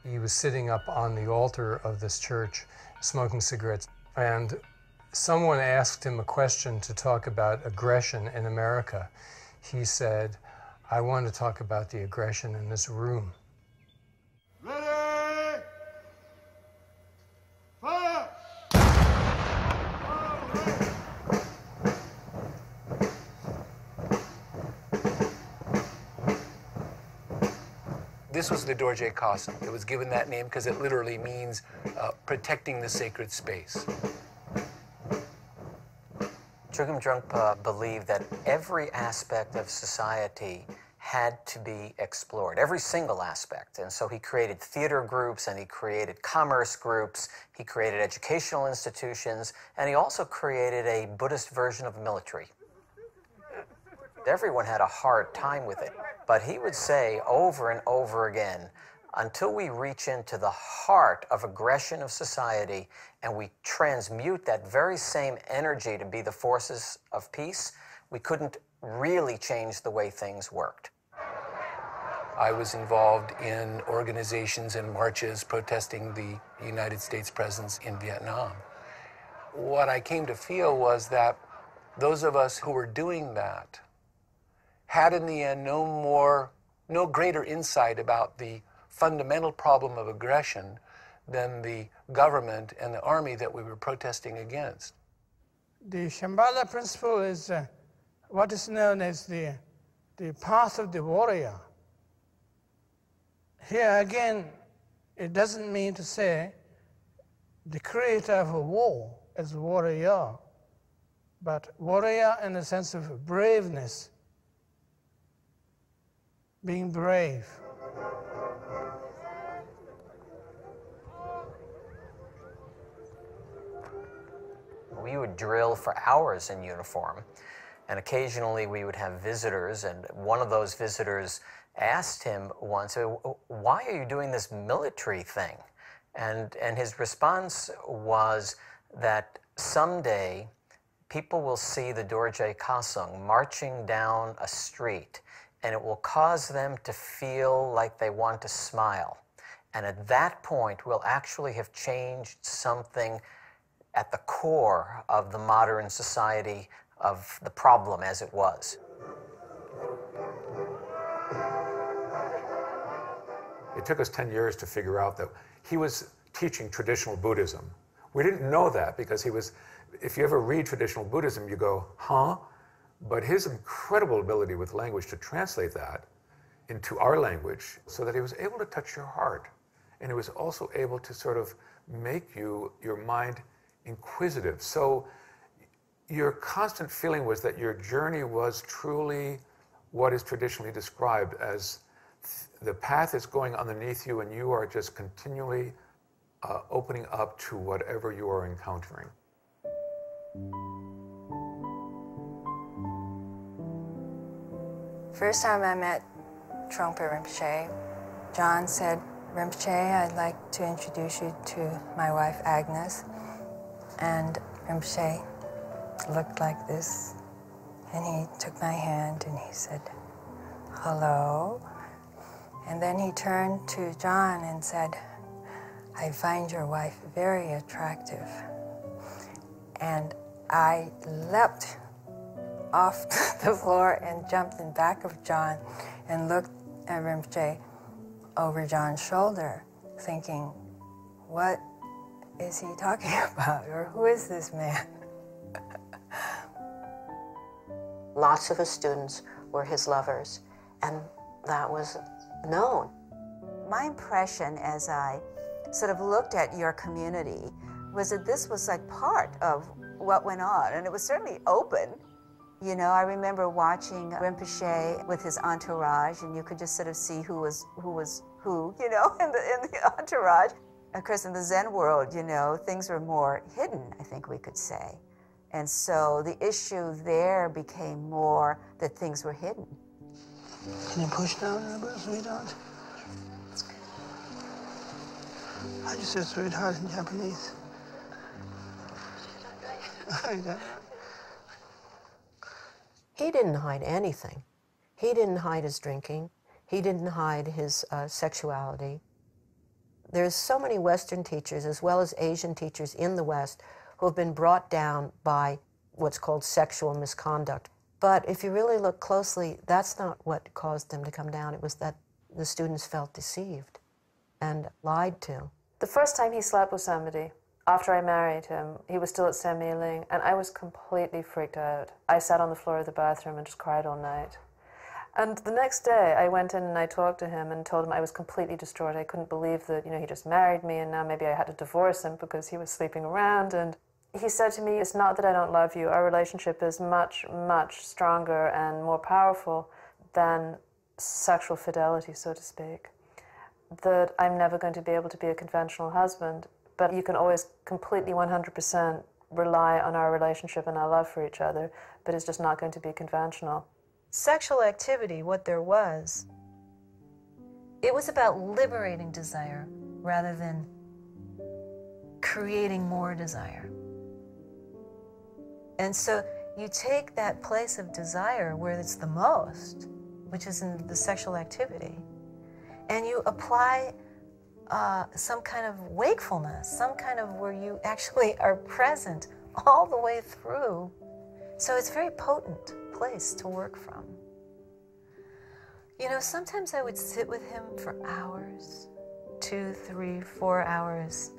He was sitting up on the altar of this church smoking cigarettes, and someone asked him a question to talk about aggression in America. He said, "I want to talk about the aggression in this room." Ready? Fire! This was the Dorje Casa. It was given that name because it literally means protecting the sacred space. Csögyam Trungpa believed that every aspect of society had to be explored, every single aspect. And so he created theater groups, and he created commerce groups, he created educational institutions, and he also created a Buddhist version of the military. Everyone had a hard time with it, but he would say over and over again, until we reach into the heart of aggression of society and we transmute that very same energy to be the forces of peace, we couldn't really change the way things worked. I was involved in organizations and marches protesting the United States presence in Vietnam. What I came to feel was that those of us who were doing that had in the end no greater insight about the fundamental problem of aggression than the government and the army that we were protesting against. The Shambhala principle is what is known as the path of the warrior. Here again, it doesn't mean to say the creator of a war as a warrior, but warrior in the sense of braveness, being brave. We would drill for hours in uniform, and occasionally we would have visitors, and one of those visitors asked him once, "Why are you doing this military thing?" And his response was that someday people will see the Dorje Kasung marching down a street, and it will cause them to feel like they want to smile. And at that point, we'll actually have changed something at the core of the modern society, of the problem as it was. It took us 10 years to figure out that he was teaching traditional Buddhism. We didn't know that because he was, if you ever read traditional Buddhism, you go, huh? But his incredible ability with language to translate that into our language so that he was able to touch your heart. And he was also able to sort of make your mind inquisitive. So your constant feeling was that your journey was truly what is traditionally described as the path is going underneath you and you are just continually opening up to whatever you are encountering. First time I met Trungpa Rinpoche, John said, "Rinpoche, I'd like to introduce you to my wife Agnes." And Rinpoche looked like this, and he took my hand and he said, "Hello." And then he turned to John and said, "I find your wife very attractive." And I leapt off the floor and jumped in back of John and looked at Rinpoche over John's shoulder, thinking, what is he talking about? Or who is this man? Lots of his students were his lovers, and that was known. My impression as I sort of looked at your community was that this was like part of what went on, and it was certainly open. You know, I remember watching Rinpoche with his entourage, and you could just sort of see who was who, you know, in the entourage. Of course, in the Zen world, you know, things were more hidden, I think we could say. And so the issue there became more that things were hidden. Can you push down a little bit, sweetheart? How do you say sweetheart in Japanese? He didn't hide anything. He didn't hide his drinking. He didn't hide his sexuality. There's so many Western teachers, as well as Asian teachers in the West, who have been brought down by what's called sexual misconduct. But if you really look closely, that's not what caused them to come down. It was that the students felt deceived and lied to. The first time he slept with somebody, after I married him, he was still at Saint Mei-ling, and I was completely freaked out. I sat on the floor of the bathroom and just cried all night. And the next day, I went in and I talked to him and told him I was completely distraught. I couldn't believe that, you know, he just married me and now maybe I had to divorce him because he was sleeping around. And he said to me, "It's not that I don't love you. Our relationship is much, much stronger and more powerful than sexual fidelity, so to speak. That I'm never going to be able to be a conventional husband, but you can always completely 100% rely on our relationship and our love for each other, but it's just not going to be conventional." Sexual activity, what there was, It was about liberating desire rather than creating more desire. And so you take that place of desire where it's the most, which is in the sexual activity, and you apply some kind of wakefulness, some kind of where you actually are present all the way through. So it's a very potent place to work from. You know, sometimes I would sit with him for hours, 2, 3, 4 hours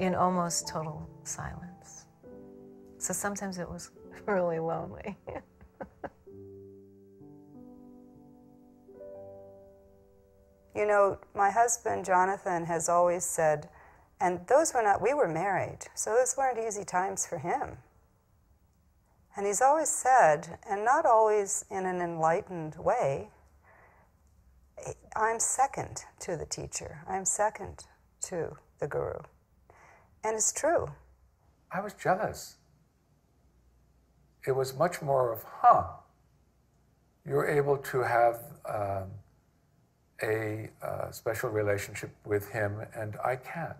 in almost total silence. So sometimes it was really lonely. You know, my husband, Jonathan, has always said, and we were married, so those weren't easy times for him. And he's always said, and not always in an enlightened way, I'm second to the teacher. I'm second to the guru. And it's true. I was jealous. It was much more of, you're able to have a special relationship with him and I can't.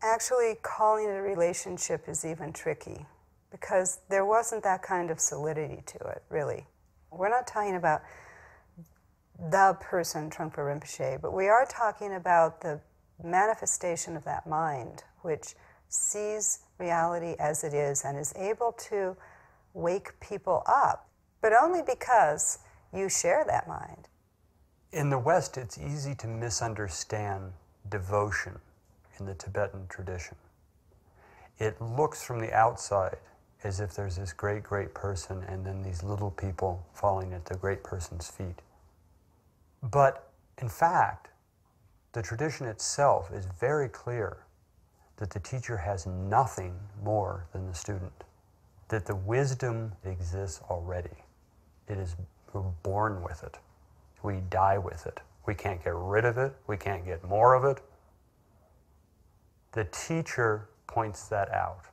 Actually, calling it a relationship is even tricky because there wasn't that kind of solidity to it, really. We're not talking about the person, Trungpa Rinpoche, but we are talking about the manifestation of that mind, which sees reality as it is and is able to wake people up, but only because you share that mind. In the West, it's easy to misunderstand devotion in the Tibetan tradition. It looks from the outside as if there's this great, great person and then these little people falling at the great person's feet. But in fact, the tradition itself is very clear that the teacher has nothing more than the student, that the wisdom exists already. We're born with it. We die with it. We can't get rid of it. We can't get more of it. The teacher points that out,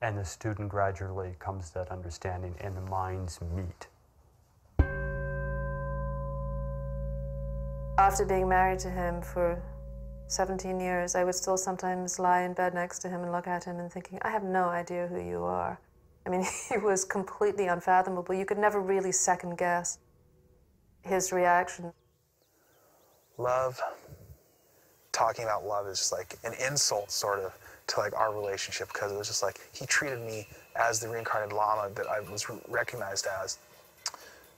and the student gradually comes to that understanding, and the minds meet. After being married to him for 17 years, I would still sometimes lie in bed next to him and look at him and thinking, I have no idea who you are. I mean, he was completely unfathomable. You could never really second guess his reaction. Love, talking about love is just like an insult sort of to like our relationship because it was just like he treated me as the reincarnated Lama that I was recognized as.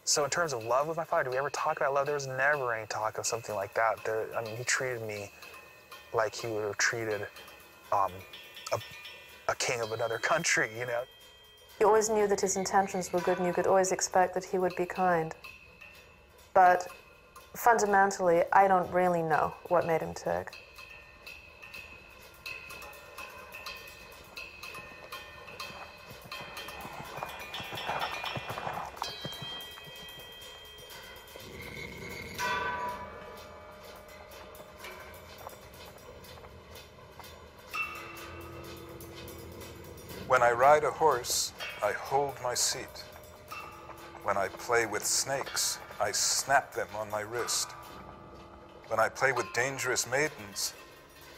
So in terms of love with my father, did we ever talk about love? There was never any talk of something like that. I mean, he treated me like he would have treated a king of another country, you know? You always knew that his intentions were good and you could always expect that he would be kind. But fundamentally, I don't really know what made him tick. When I ride a horse, I hold my seat. When I play with snakes, I snap them on my wrist. When I play with dangerous maidens,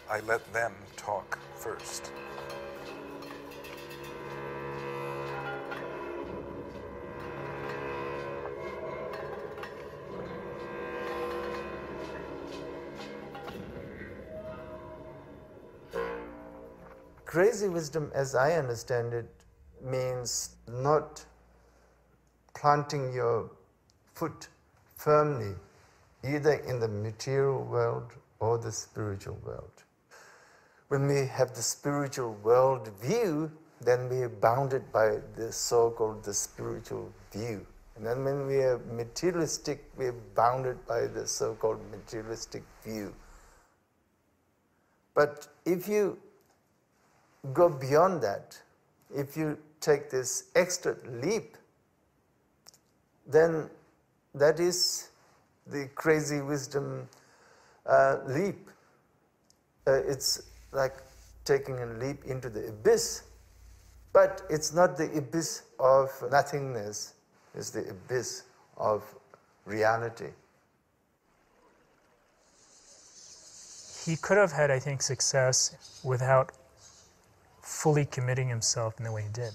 I let them talk first. Crazy wisdom, as I understand it, means not planting your foot firmly either in the material world or the spiritual world. When we have the spiritual world view, then we are bounded by the so-called the spiritual view. And then when we are materialistic, we are bounded by the so-called materialistic view. But if you go beyond that, if you take this extra leap, then that is the crazy wisdom leap. It's like taking a leap into the abyss, but it's not the abyss of nothingness, it's the abyss of reality. He could have had, I think, success without fully committing himself in the way he did.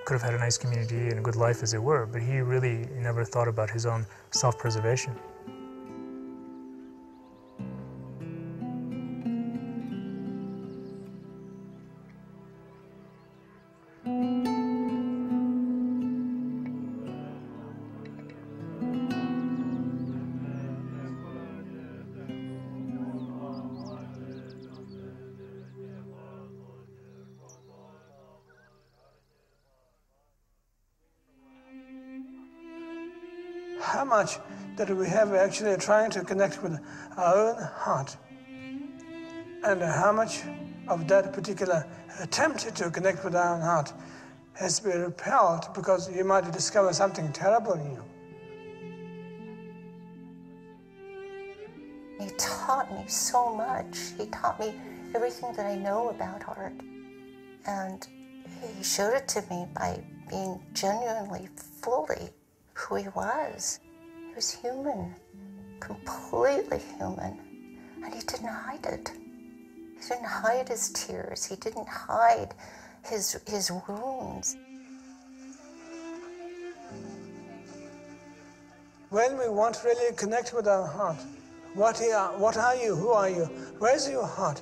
Could have had a nice community and a good life, as it were, but he really never thought about his own self-preservation. How much that we have actually trying to connect with our own heart, and how much of that particular attempt to connect with our own heart has been repelled because you might discover something terrible in you. He taught me so much. He taught me everything that I know about art. And he showed it to me by being genuinely, fully who he was. He was human, completely human, and he didn't hide it. He didn't hide his tears. He didn't hide his wounds. When we want to really connect with our heart, what are you? Who are you? Where's your heart?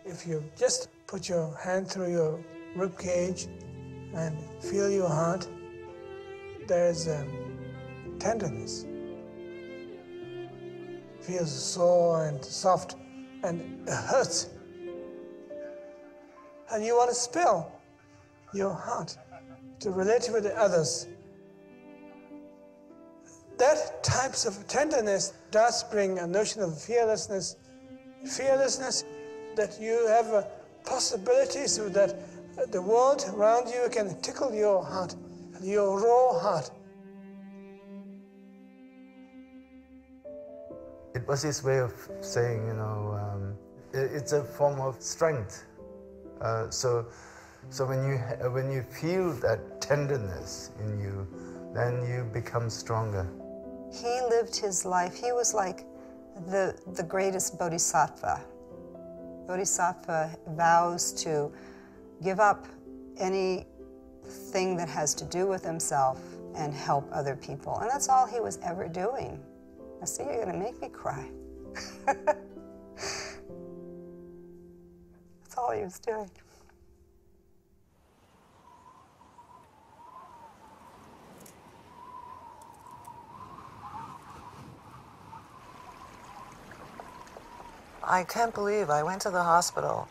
If you just put your hand through your rib cage and feel your heart, there's tenderness. It feels sore and soft, and it hurts. And you want to spill your heart to relate with the others. That types of tenderness does bring a notion of fearlessness. Fearlessness that you have possibilities so that the world around you can tickle your heart, your raw heart. It was his way of saying, it's a form of strength. So when you feel that tenderness in you, then you become stronger. He lived his life. He was like the greatest bodhisattva. Bodhisattva vows to give up anything that has to do with himself and help other people. And that's all he was ever doing. I see you're going to make me cry. That's all he was doing. I can't believe I went to the hospital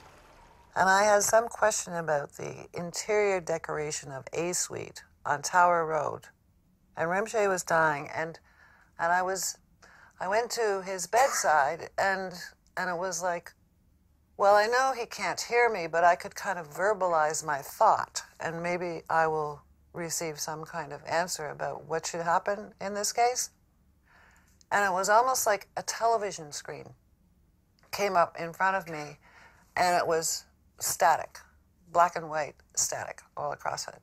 and I had some question about the interior decoration of A Suite on Tower Road. And Rinpoche was dying, and I went to his bedside, and it was like, well, I know he can't hear me, but I could kind of verbalize my thought, and maybe I will receive some kind of answer about what should happen in this case. And it was almost like a television screen came up in front of me, and it was static, black and white static all across it.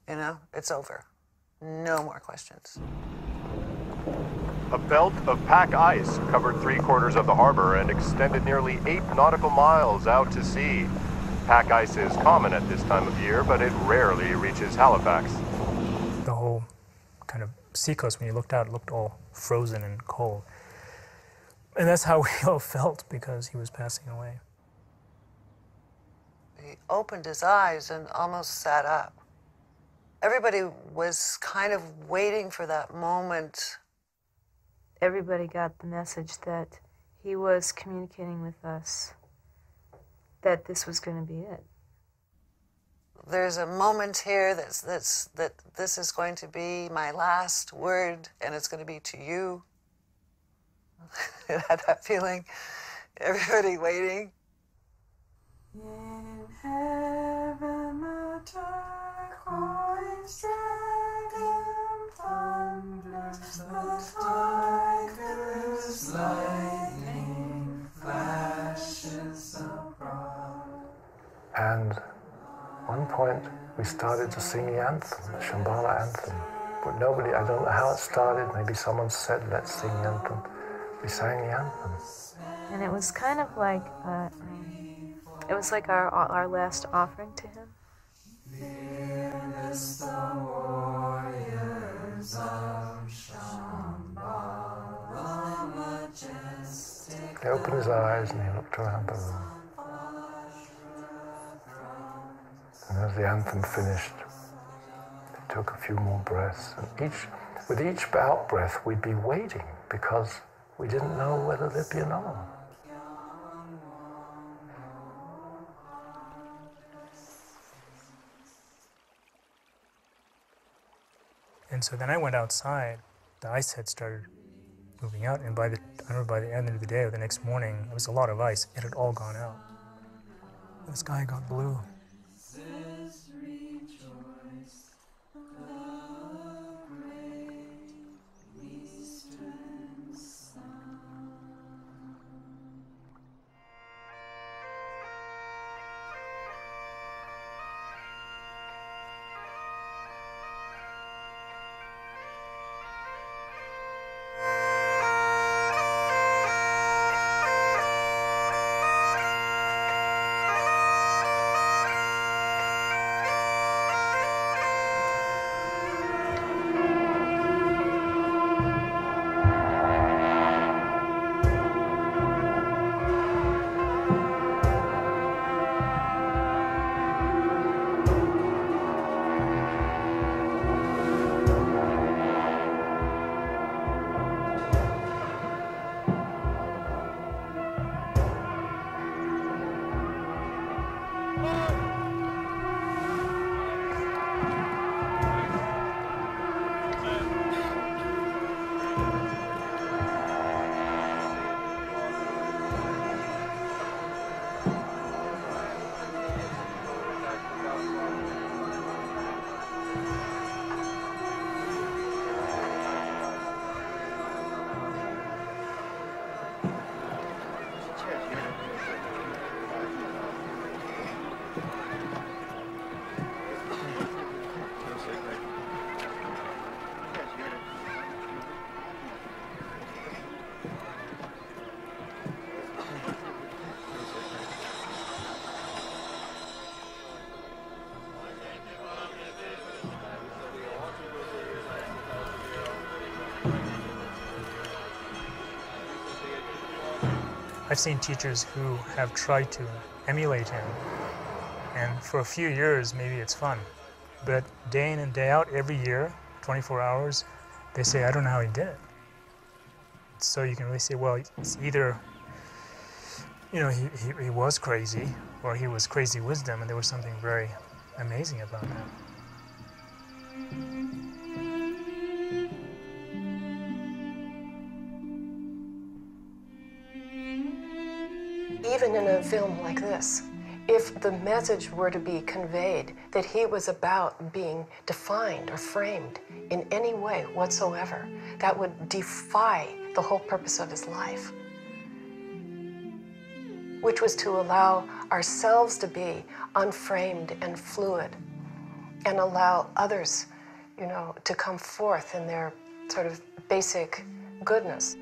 You know, it's over. No more questions. A belt of pack ice covered 3/4 of the harbor and extended nearly 8 nautical miles out to sea. Pack ice is common at this time of year, but it rarely reaches Halifax. The whole kind of seacoast, when you looked out, it looked all frozen and cold. And that's how we all felt because he was passing away. He opened his eyes and almost sat up. Everybody was kind of waiting for that moment. Everybody got the message that he was communicating with us, that this was going to be it. There's a moment here that this is going to be my last word, and it's going to be to you. It had that feeling. Everybody waiting. In heaven a turquoise dragon thunders, the tiger's lightning flashes abroad. And at one point we started to sing the anthem, the Shambhala anthem. But nobody, I don't know how it started, maybe someone said, let's sing the anthem. we sang the anthem. And it was kind of like, it was like our last offering to him. Fearless the warriors of Shambhala, majestic. He opened his eyes and he looked around the room. And as the anthem finished, he took a few more breaths. And with each out breath, we'd be waiting because we didn't know whether there'd be another one. And so then I went outside. The ice had started moving out, and I remember by the end of the day or the next morning, there was a lot of ice. It had all gone out. The sky got blue. I've seen teachers who have tried to emulate him, and for a few years maybe it's fun, but day in and day out, every year, 24 hours, they say, I don't know how he did it. So you can really say, well, it's either, you know, he was crazy, or he was crazy wisdom, and there was something very amazing about that. Even in a film like this, if the message were to be conveyed that he was about being defined or framed in any way whatsoever, that would defy the whole purpose of his life, which was to allow ourselves to be unframed and fluid and allow others, you know, to come forth in their sort of basic goodness.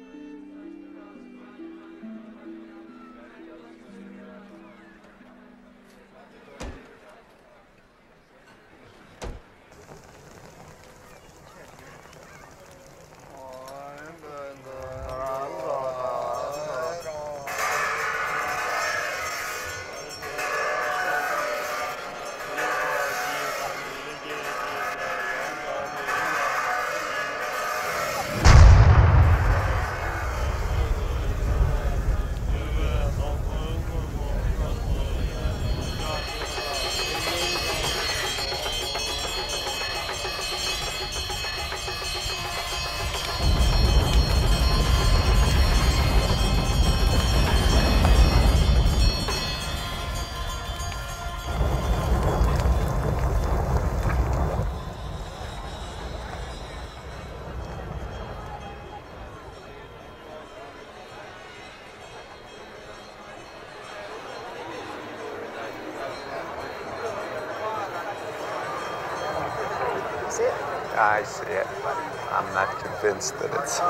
I see it, but I'm not convinced that it's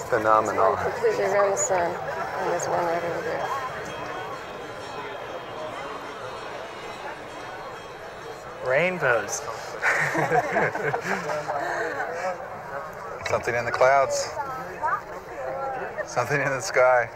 phenomenon. Completely around the sun, and there's one right over there. Rainbows. Something in the clouds. Something in the sky.